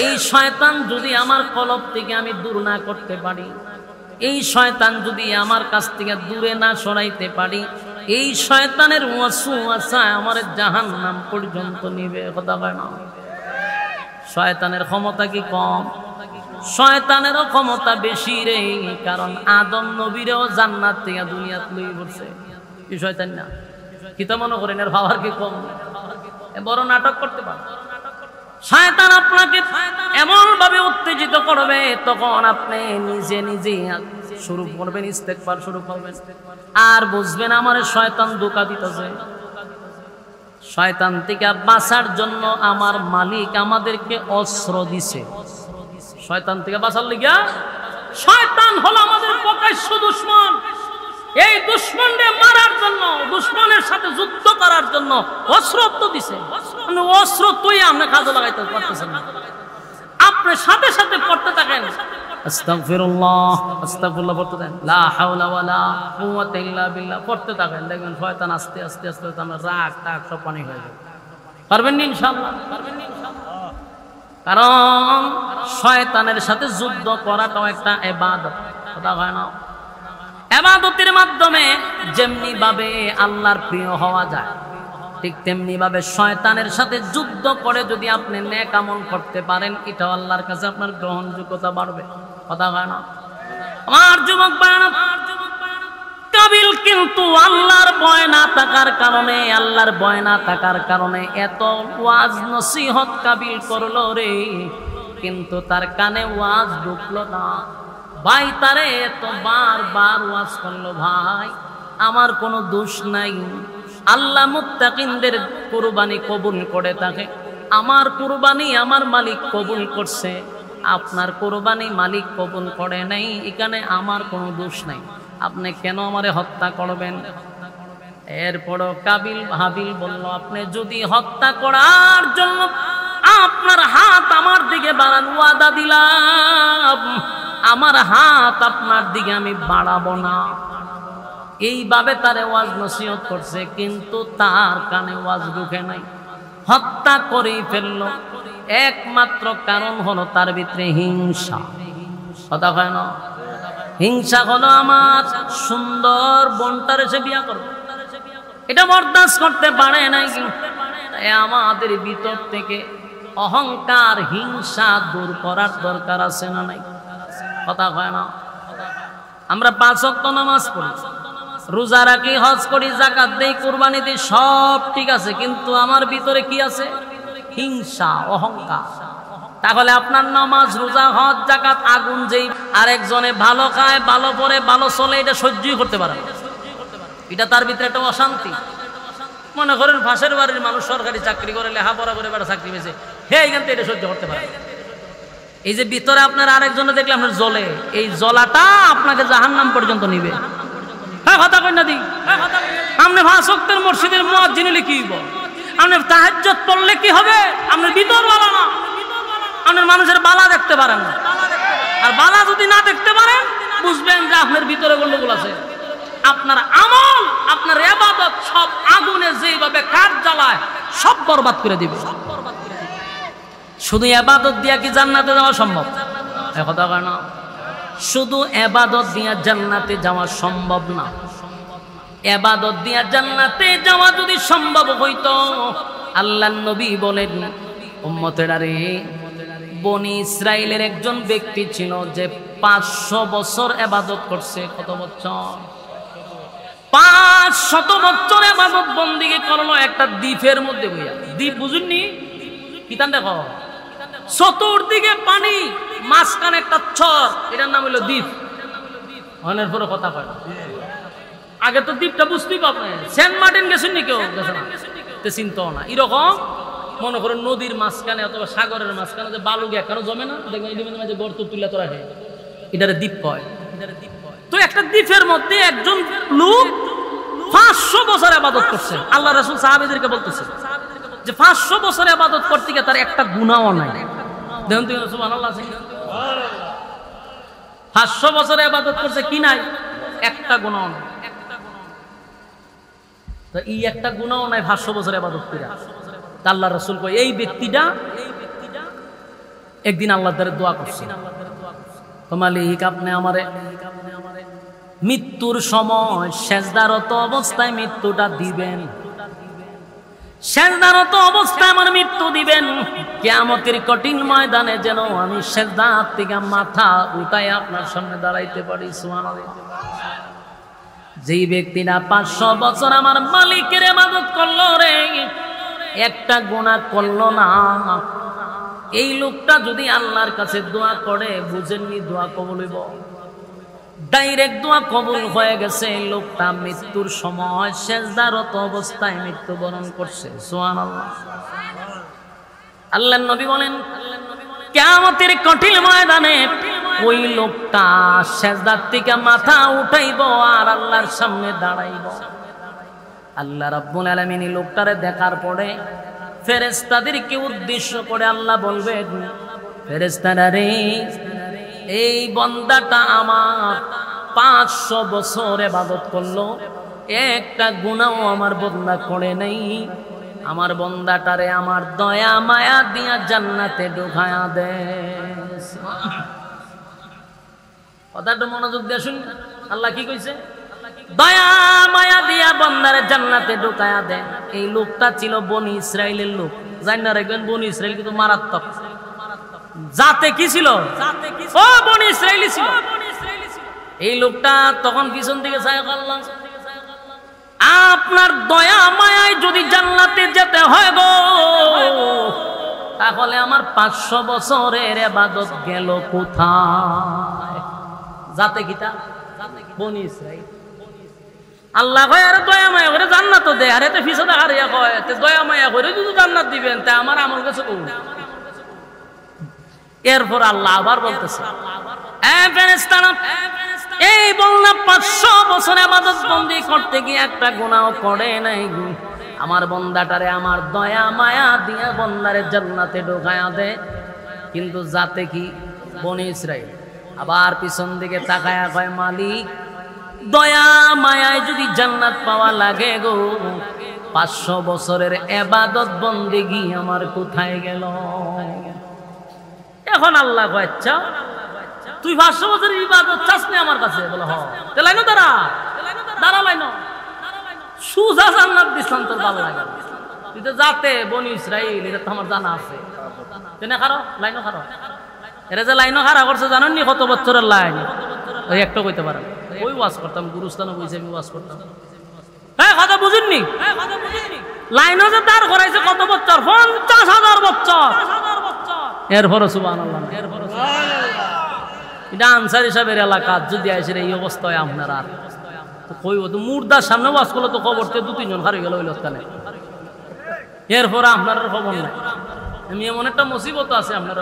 এই শয়তান যদি আমার কলব থেকে আমি দূর না করতে পারি, এই শয়তান যদি আমার কাছ থেকে দূরে না সরাইতে পারি, এই শয়তানের ওয়াসওয়াসা আমারে জাহান্নাম পর্যন্ত নিবে। কথা হয় না? শয়তানের ক্ষমতা কি কম? শয়তানেরও ক্ষমতা বেশি রে। কারণ আদম নবীরেও জান্নাত থেকে দুনিয়াত লই পড়ছে। কি শয়তান না? কি তো মনে করেন এর পাওয়ার কি কম? বড় নাটক করতে পারে শয়তান। আপনাকে এমন ভাবে উত্তেজিত করবে, তখন আপনি নিজে নিজে শুরু করবেন ইস্তেগফার শুরু করবেন, আর বুঝবেন আমার শয়তান ধোঁকা দিতেছে। শয়তান থেকে বাঁচার জন্য আমার মালিক আমাদেরকে অস্ত্র দিছে। শয়তান থেকে বাঁচার লাগিয়া, শয়তান হলো আমাদের প্রকাশ্য দুশমন। এই দুশমনকে মারার জন্য, দুশমনের সাথে যুদ্ধ করার জন্য অস্ত্র তো দিছে। অস্ত্র তুই আপনি কাজে লাগাইতে পারতেছেন না, আপনি সাথে সাথে পড়তে থাকেন আস্তাগফিরুল্লাহ আস্তাগফিরুল্লাহ পড়তে থাকেন, লা হাওলা ওয়ালা কুওয়াতা ইল্লা বিল্লাহ পড়তে থাকেন। দেখবেন শয়তান আস্তে আস্তে আস্তে আমরা রাগ টাগ সব পানি হয়ে যাবে। পারবেন না ইনশাআল্লাহ? পারবেন না ইনশাআল্লাহ? কারণ শয়তানের সাথে যুদ্ধ করাটাও একটা ইবাদত। কথা হয় না? ইবাদতের মাধ্যমে যেমনি ভাবে আল্লাহর প্রিয় হওয়া যায়, ঠিক তেমনি ভাবে শয়তানের সাথে যুদ্ধ করে যদি আপনি নেক আমল করতে পারেন, এটা আল্লাহর কাছে আপনার গ্রহণযোগ্যতা বাড়বে। কথা হয় না? আমার যুবক ভাইরা, কাবিল কিন্তু আল্লাহর ভয় না থাকার কারণে, আল্লাহর ভয় না থাকার কারণে এত ওয়াজ নসিহত কাবিল করলো রে। কিন্তু তার কানে ওয়াজ ঢুকলো না। ভাই তারে এত বারবার ওয়াজ করলো, ভাই আমার কোনো দোষ নাই, আল্লাহ মুত্তাকিনদের কুরবানি কবুল করে থাকে, আমার কুরবানি আমার মালিক কবুল করছে, আপনার কুরবানি মালিক কবুল করে নাই, এখানে আমার কোনো দোষ নাই, আপনি কেন আমারে হত্যা করবেন? এরপরও কাবিল হাবিল বলল, আপনি যদি হত্যা করার জন্য আপনার হাত আমার দিকে বাড়ান, ওয়াদা দিলাম আমার হাত আপনার দিকে আমি বাড়াবো না। এইভাবে তারে ওয়াজ নসিহত করছে, কিন্তু তার কানে ওয়াজ ঢুকে নাই, হত্যা করেই ফেললো। একমাত্র কারণ হলো তার ভিতরে হিংসা। কথা হয় না? হিংসা হলো আমার সুন্দর বোনটার এসে বিয়া করবে, এটা বরদাস্ত করতে পারে নাই। আমাদের ভিতর থেকে অহংকার হিংসা দূর করার দরকার আছে না নাই? কথা হয় না? আমরা 5 ওয়াক্ত নামাজ পড়ি, রোজা রাখি, হজ করি, যাকাত দেই, কুরবানি দেই, সব ঠিক আছে, কিন্তু আমার ভিতরে কি আছে? হিংসা, অহংকার। তাহলে আপনার নামাজ, রোজা, হজ, যাকাত আগুন, যেই আরেকজনে ভালো খায়, ভালো পরে, ভালো চলে, এটা সহ্যই করতে পারে না, এটা তার ভিতরে একটা অশান্তি। মনে করেন পাশের বাড়ির মানুষ সরকারি চাকরি করে, লেখাপড়া করে, বেটা চাকরি পেয়েছে, হে এখান থেকে এটা সহ্য করতে পারে। এই যে ভিতরে আপনার আরেকজনে দেখলে আপনার জ্বলে, এই জ্বলাটা আপনাকে জাহান্নাম পর্যন্ত নিবে। হ্যাঁ কথা কই না দি? আপনি 5 ওয়াক্তের মসজিদের মুয়াজ্জিন হলে কি হইব? আপনি তাহাজ্জুদ পড়লে কি হবে? আপনার ভিতর বালা না, আপনার মানুষের বালা দেখতে পারেন না। আর বালা যদি না দেখতে পারেন, বুঝবেন যে আপনার ভিতরে গন্ডগোল আছে। আপনার আমল, আপনার ইবাদত সব আগুনে যেভাবে কাঠ জ্বালায় সব বরবাদ করে দিবে। শুধু ইবাদত দিয়া কি জান্নাতে যাওয়া সম্ভব? কথা কয় না? শুধু ইবাদত দিয়া জান্নাতে যাওয়া সম্ভব না। ইবাদত দিয়া জান্নাতে যাওয়া যদি সম্ভব হইতো, আল্লাহর নবী বলেন, উম্মতেরা রে, বনি ইসরাইলের একজন ব্যক্তি ছিল যে 500 বছর ইবাদত করছে। কত বছর? 500 বছর ইবাদত বন্দেগী করলো একটা দ্বীপের মধ্যে বইয়া। দ্বীপ বুঝুননি? কিতান দেখো, চতুর্দিকে পানি, মাঝখানে একটা চর, এটার নাম হলো দ্বীপ। অনেক পরে কথা কয়, আগে তো দ্বীপটা বুঝতেই পারবে। সেন্ট মার্টিন গেছেন নি? কেউ গেছে না, চিন্তাও না। এরকম মনে করেন নদীর মাঝখানে অথবা সাগরের মাঝখানে যে বালু কেন জমে না, দেখবেন এই মাঝে গর্ত তুলে তোরা হয়, এটারে দ্বীপ কয়। তো একটা দ্বীপের মধ্যে একজন লোক 500 বছর ইবাদত করছে। আল্লাহ রাসূল সাহাবীদেরকে বলতেছে যে 500 বছর ইবাদত করতে গিয়ে তার একটা গুনাহও নাই। দেখুন তো সুবহানাল্লাহ, 500 বছর ইবাদত করছে, কি নাই? একটা গুনাহও নাই। তো এই একটা গুনাহও নাই 500 বছর ইবাদত করে। আল্লাহ রাসূল কয়, এই ব্যক্তিটা একদিন আল্লাহর দ্বারে দোয়া করছে, তো মালিক আপনি আমারে মৃত্যুর সময় সেজদারত অবস্থায় মৃত্যুটা দিবেন, সেজদারত অবস্থায় আমার মৃত্যু দিবেন, কিয়ামতের কঠিন ময়দানে যেন আমি সেজদার থেকে মাথা উঠায় আপনার সামনে দাঁড়াইতে পারি। সুবহানাল্লাহ। যেই ব্যক্তিরা 500 বছর আমার মালিকের ইবাদত করলো রে, একটা গুনাহ করলো না, এই লোকটা যদি আল্লাহর কাছে দোয়া করে, বুঝেননি দোয়া কবুল হইব, ডাইরেক্ট দোয়া কবুল হয়ে গেছে। লোকটা মৃত্যুর সময় সেজদারত অবস্থায় মৃত্যুবরণ করছে। সুবহানাল্লাহ। আল্লাহর নবী বলেন, কিয়ামতের কঠিন ময়দানে ওই লোকটা সেজদার থেকে মাথা উঠাইব আর আল্লাহর সামনে দাঁড়াইব। আল্লাহ রাব্বুল আলামিন এই লোকটারে দেখার পরে ফেরেশতাদেরকে উদ্দেশ্য করে আল্লাহ বলবেন, ফেরেশতারা রে, এই বান্দাটা আমার 500 বছর ইবাদত করলো, একটা গুনাহও আমার বান্দা করে নাই, আমার বান্দাটারে আমার দয়া মায়া দিয়া জান্নাতে ঢুকায়া দে। কথাটা মনোযোগ দিয়ে শুন, আল্লাহ কি কইছে? দয়া মায়া দিয়া বান্দারে জান্নাতে ঢুকায়া দে। এই লোকটা ছিল বনি ইসরাইলের লোক। জানেন না, রাখবেন বনি ইসরাইল কিন্তু মারাত্মক জাতে কি ছিল? ও বনি ইসরাইলি ছিল। এই লোকটা তখন পিছন থেকে চায়, আল্লাহ আপনার দয়া মায়ায় যদি জান্নাতে যেতে হয় গো, তাহলে আমার 500 বছরের ইবাদত গেল কোথায়? যাতে কিতা বনি ইসরাইল আল্লাহ কয় আরে দয়া মায়া করে জান্নাত দে, আরে তে ফিসা দেখা রিয়া কয় তে দয়া মায়া করে যদি জান্নাত দিবেন তা আমার আমল কাছে কই। এরপর আল্লাহ আবার বলতেছে এ ফেরেশতারা, এই বললাম 500 বছর ইবাদত বন্দি করতে গিয়ে একটা গুনাহ করে নাই গো। আমার বন্দাটারে আমার দয়া মায়া দিয়া বন্দারে জান্নাতে ঢোকায়া দে। কিন্তু যাতে কি বনি ইসরাইল আবার পিছন দিকে তাকায়া কয় মালিক দয়া মায়ায় যদি জান্নাত পাওয়া লাগে গো, 500 বছরের ইবাদত বন্দেগী আমার কোথায় গেল? এখন আল্লাহ কয় আচ্ছা তুই 500 বছরের ইবাদত চাস না আমার কাছে? বলে হ্যাঁ। তে লাইনো দাঁড়া, দাঁড়া লাইনো, সুজা জান্নাত দিছান তোর ভালো লাগে। তুই তো যাতে বনি ইসরাইল, এটা তো আমার জানা আছে। তেনে খারো লাইনো খারো, এরা যে লাইনো খারা করছে জানেন নি কত বছরের লাইন? ওই একটা কইতে পারেন, ওই ওয়াজ করতাম গুরুস্থানে বইছে আমি ওয়াজ করতাম। হ্যাঁ কথা বুঝুননি, লাইনও যে দাঁড় করাইছে কত বছর? 50,000 বছর। এরপরও সুবহানাল্লাহ, এটা আনসার হিসাবের এলাকা যদি আসে এই অবস্থা হয় আপনার আর তো কই তো মুর্দার সামনে ওয়াজ করলে তো কবরতে 2-3 জন হারিয়ে গেল ওই লোকখানে। এরপর আপনার খবর নাই। আমি এমন একটা মুসিবত আছে আপনার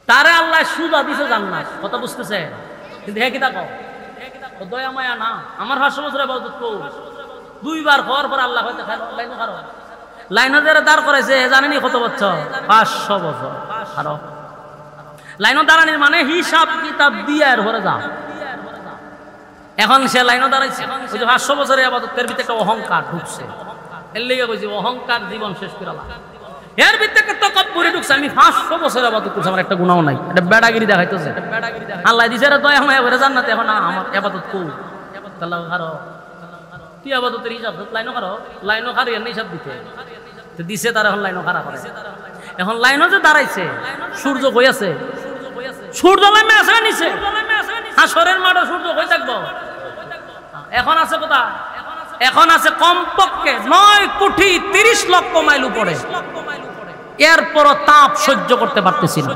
তারে আল্লাহ সুদা দিছে জান্নাত, কথা বুঝতেছে? কিন্তু হে কিতা কও দয়া মায়া না, আমার 500 বছর ইবাদত কর। 2 বার হওয়ার পর আল্লাহ হয়তো লাইনও খারো, লাইনও যারা দাঁড় করাইছে জানেনি কত বছর? 500 বছর। খারো লাইনও দাঁড়ানির মানে হিসাব কিতাব দিয়ে এর পরে যা। এখন সে লাইনও দাঁড়াইছে, ওই যে 500 বছরের ইবাদতের ভিতরে একটা অহংকার ঢুকছে। এর লেগে কইছি অহংকার জীবন শেষ করে আলা। এর ভিতরে তকব্বুরি ঢুকছে, আমি 500 বছর ইবাদত করছি, আমার একটা গুনাহ নাই। এটা বেড়াগিরি দেখাইতেছে। আল্লাহ দিছে রে দয়া মায়া করে জান্নাতে, এখন আমার ইবাদত কর। আল্লাহ খারো তুই ইবাদতের হিসাব লাইনও খারো, লাইনও খারি এর হিসাব দিতে তো দিছে তার। এখন লাইনও খারাপ করে, এখন লাইনও যে দাঁড়াইছে সূর্য কই আছে? সূর্য লাইনে আছে নিচে, হাসরের মাঠে সূর্য কই থাকবো? এখন আছে কোথা? এখন আছে কমপক্ষে 9 কোটি 30 লক্ষ মাইল উপরে। এরপর তাপ সহ্য করতে পারতেছি না।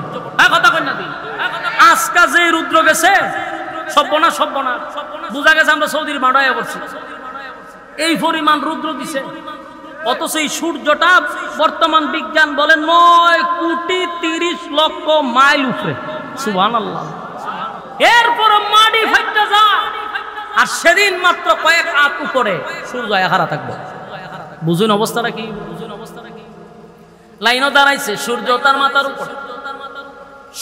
কথা কই না তুই? আজকে যে রুদ্র গেছে সর্বনাশ, সর্বনাশ বুঝা গেছে আমরা সৌদির মাড়ায় পড়ছি। এই পরিমাণ রুদ্র দিছে, অথচ এই সূর্যটা বর্তমান বিজ্ঞান বলে 9 কোটি 30 লক্ষ মাইল উপরে। সুবহানাল্লাহ। এরপর মাটি ফাইটা যায়, আর সেদিন মাত্র কয়েক হাত উপরে সূর্য হারা থাকবে। বুঝুন অবস্থাটা কি? লাইনও দাঁড়াইছে, সূর্য তার মাথার উপর।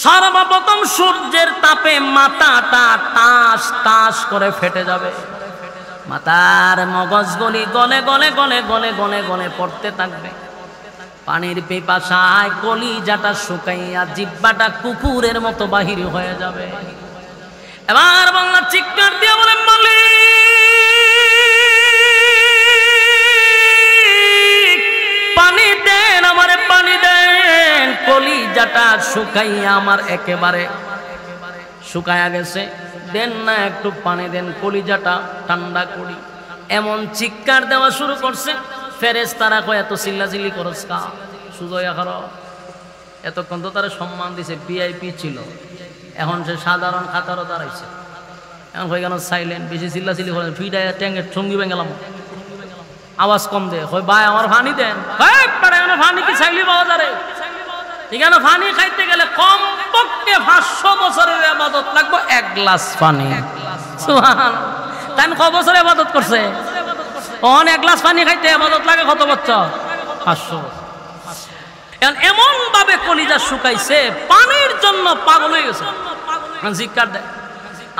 সর্বপ্রথম সূর্যের তাপে মাথাটা টাস টাস করে ফেটে যাবে, মাথার মগজগুলি গলে গলে গলে গলে গলে গলে পড়তে থাকবে। পানির পিপাসায় কলিজাটা শুকাইয়া জিহ্বাটা কুকুরের মতো বাহির হয়ে যাবে। এবার বাংলা চিৎকার দিয়ে বলে মালিক পানি দেন, আমারে পানি দেন। কলিজাটা শুকাইয়া আমার একেবারে শুকায়া গেছে, দেন না একটু পানি দেন, কলিজাটা ঠান্ডা করি। এমন চিৎকার দেওয়া শুরু করছে। ফেরেশতারা কয় এত চিল্লাচিল্লি করস কা? সুজয়া করো। এতক্ষণ তো তারা সম্মান দিছে, ভিআইপি ছিল, এখন সে সাধারণ খাতারও দাঁড়াইছে। এখন হয়ে গেল সাইলেন্ট, বেশি চিল্লাচিল্লি করেন ফিডায় ট্যাঙ্গের ঠঙ্গি ভেঙে গেলাম, আওয়াজ কম দে। কই ভাই আমার পানি দেন। পানি কি চাইলি পাওয়া যাবে? এখানে পানি খাইতে গেলে কমপক্ষে 500 বছরের ইবাদত লাগবে 1 গ্লাস পানি। সুবহানাল্লাহ। তাই কত বছর ইবাদত করছে? 1 গ্লাস পানি খাইতে ইবাদত লাগে কত বছর? 500 বছর। এমন ভাবে কলিজা শুকাইছে, পানির জন্য পাগল হয়ে গেছে। জিজ্ঞাসা দেয়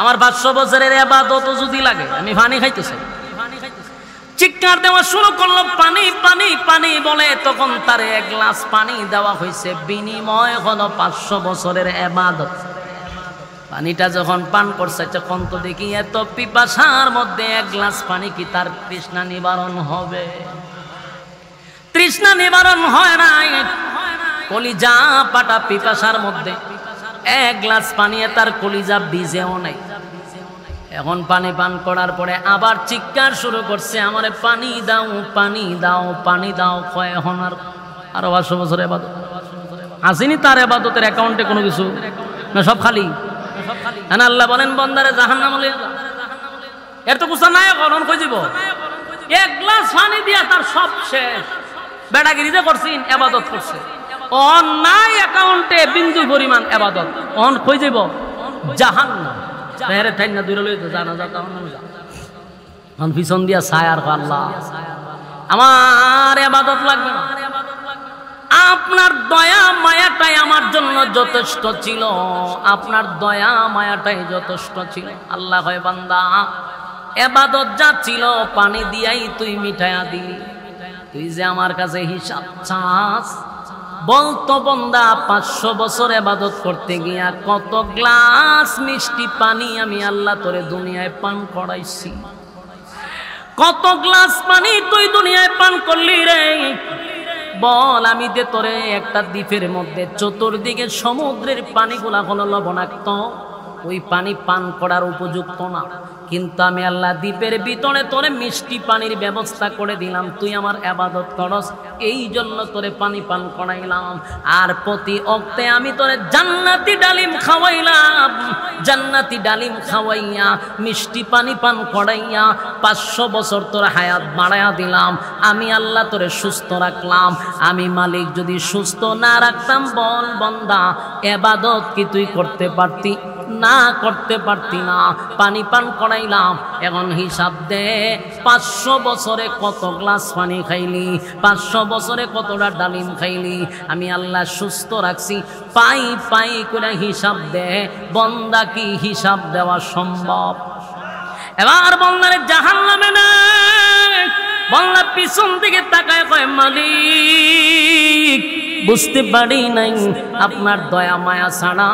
আমার 500 বছরের ইবাদত যদি লাগে, আমি পানি খাইতেছি। চিৎকার দেওয়া শুরু করলো, পানি পানি পানি বলে। তখন তার 1 গ্লাস পানি দেওয়া হয়েছে, বিনিময় হলো 500 বছরের ইবাদত। পানিটা যখন পান করছে, তখন তো দেখি এত পিপাসার মধ্যে 1 গ্লাস পানি কি তার তৃষ্ণা নিবারণ হবে? তৃষ্ণা নিবারণ হয় না। কলিজা পাটা পিপাসার মধ্যে 1 গ্লাস পানি তার কলিজা ভিজেও নাই। এখন পানি পান করার পরে আবার চিৎকার শুরু করছে, আমারে পানি দাও, পানি দাও, পানি দাও। কয় এখন আর আরো 500 বছর ইবাদত আসেনি তার ইবাদতের অ্যাকাউন্টে কোনো কিছু না, সব খালি। আল্লাহ বলেন বান্দারে জাহান্নামে লইয়া যা, এর তো কিছু নাই, এখন কই যাব? এক গ্লাস পানি দিয়া তার সব শেষ। বেটাগিরি যে করছিন ইবাদত করছে, অন নাই অ্যাকাউন্টে বিন্দু পরিমাণ ইবাদত, অন কই যাব? জাহান্নাম। বেরে থাই না দূরে লইতে জানা যা, তাও না যা, অন পিছন দিয়া ছায়ার আল্লাহ আমার ইবাদত লাগবে না। আপনার দয়া মায়াটাই আমার জন্য যথেষ্ট ছিল, আপনার দয়া মায়াটাই যথেষ্ট ছিল। আল্লাহ কয় বান্দা ইবাদত যা ছিল পানি দিয়াই তুই মিঠাইয়া দিলি, তুই যে আমার কাছে হিসাব চাস। বলতো বান্দা 500 বছর ইবাদত করতে গিয়া কত গ্লাস মিষ্টি পানি আমি আল্লাহ তোরে দুনিয়ায় পান করাইছি, কত গ্লাস পানি তুই দুনিয়ায় পান করলি রে? বল আমি দে তোরে একটা দ্বীপের মধ্যে চতুর্দিকে সমুদ্রের পানিগুলা হলো লবণাক্ত, ওই পানি পান করার উপযুক্ত না, কিন্তু আমি আল্লাহ দ্বীপের ভিতরে তোরে মিষ্টি পানির ব্যবস্থা করে দিলাম, তুই আমার ইবাদত করস, এই জন্য তোরে পানি পান করাইলাম। আর প্রতি অক্তে আমি তোরে জান্নাতি ডালিম খাওয়াইলাম, জান্নাতি ডালিম খাওয়াইয়া মিষ্টি পানি পান করাইয়া 500 বছর তোর হায়াত বাড়াইয়া দিলাম। আমি আল্লাহ তোরে সুস্থ রাখলাম। আমি মালিক যদি সুস্থ না রাখতাম, বল বান্দা ইবাদত কি তুই করতে পারতি? না, করতে পারতি না। পানি পান করাইলাম, এখন হিসাব দে 500 বছরে কত গ্লাস পানি খাইলি, 500 বছরে কতটা ডালিম খাইলি। আমি আল্লাহ সুস্থ রাখছি, পাই পাই করে হিসাব দে। বান্দা কি হিসাব দেওয়া সম্ভব? এবার বান্দারে জাহান্নামে না, বান্দা পিছন দিকে তাকায় কয় মালিক বুঝতে পারি নাই আপনার দয়া মায়া ছাড়া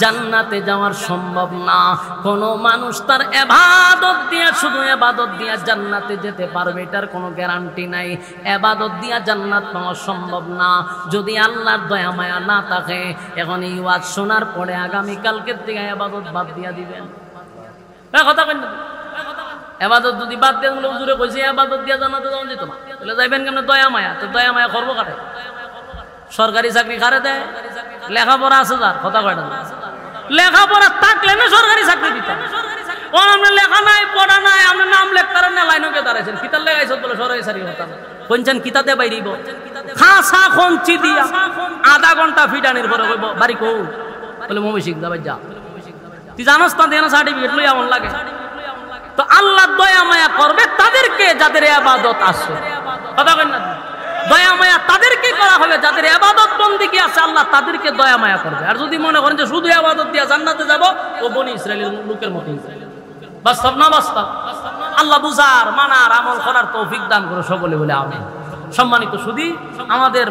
জান্নাতে যাওয়ার সম্ভব না। কোনো মানুষ তার ইবাদত দিয়া, শুধু ইবাদত দিয়া জান্নাতে যেতে পারবে এটার কোনো গ্যারান্টি নাই। ইবাদত দিয়া জান্নাত পাওয়া সম্ভব না যদি আল্লাহর দয়া মায়া না থাকে। এখন এই ওয়াজ শোনার পরে আগামী কালকের থেকে ইবাদত বাদ দিয়া দিবেন? কথা কই না? ইবাদত যদি বাদ দেন, হুজুরে কইছে ইবাদত দিয়া জান্নাতে যাওয়া যেত না, তাহলে যাইবেন কেমনে? দয়া মায়া, তো দয়া মায়া করবো কারে? সরকারি চাকরি কারে দেয়? লেখাপড়া আছে যার, কথা কয়টা? লেখাপড়া থাকলে না সরকারি চাকরি দিতাম। আপনার লেখা নাই, পড়া নাই, আপনার নাম লেখতার না, লাইনকে দাঁড়াইছেন, কিতাব লেখাইছ বলে সরকারি চাকরি হতাম। কোনছেন কিতাতে বাইরিব খাসা খঞ্চি দিয়া আধা ঘন্টা ফিটানির পরে কইব বাড়ি কো বলে মমিশিক যাবে যা। তুই জানোস তা দেনা সার্টিফিকেট লই এমন লাগে। তো আল্লাহ দয়া মায়া করবে তাদেরকে যাদের ইবাদত আছে, কথা কই না? দয়া মায়া তাদেরকে করা হবে যাদের ইবাদত বন্দেগী আছে, আল্লাহ তাদেরকে দয়া মায়া করবে। আর যদি মনে করেন যে শুধু ইবাদত দিয়া জান্নাতে যাব, ও বনি ইসরাইলের লোকের মতো। বাস্তব না বাস্তব? আল্লাহ বুঝার, মানার, আমল করার তৌফিক দান করে সকলে বলে আমিন। সম্মানিত সুধী, আমাদের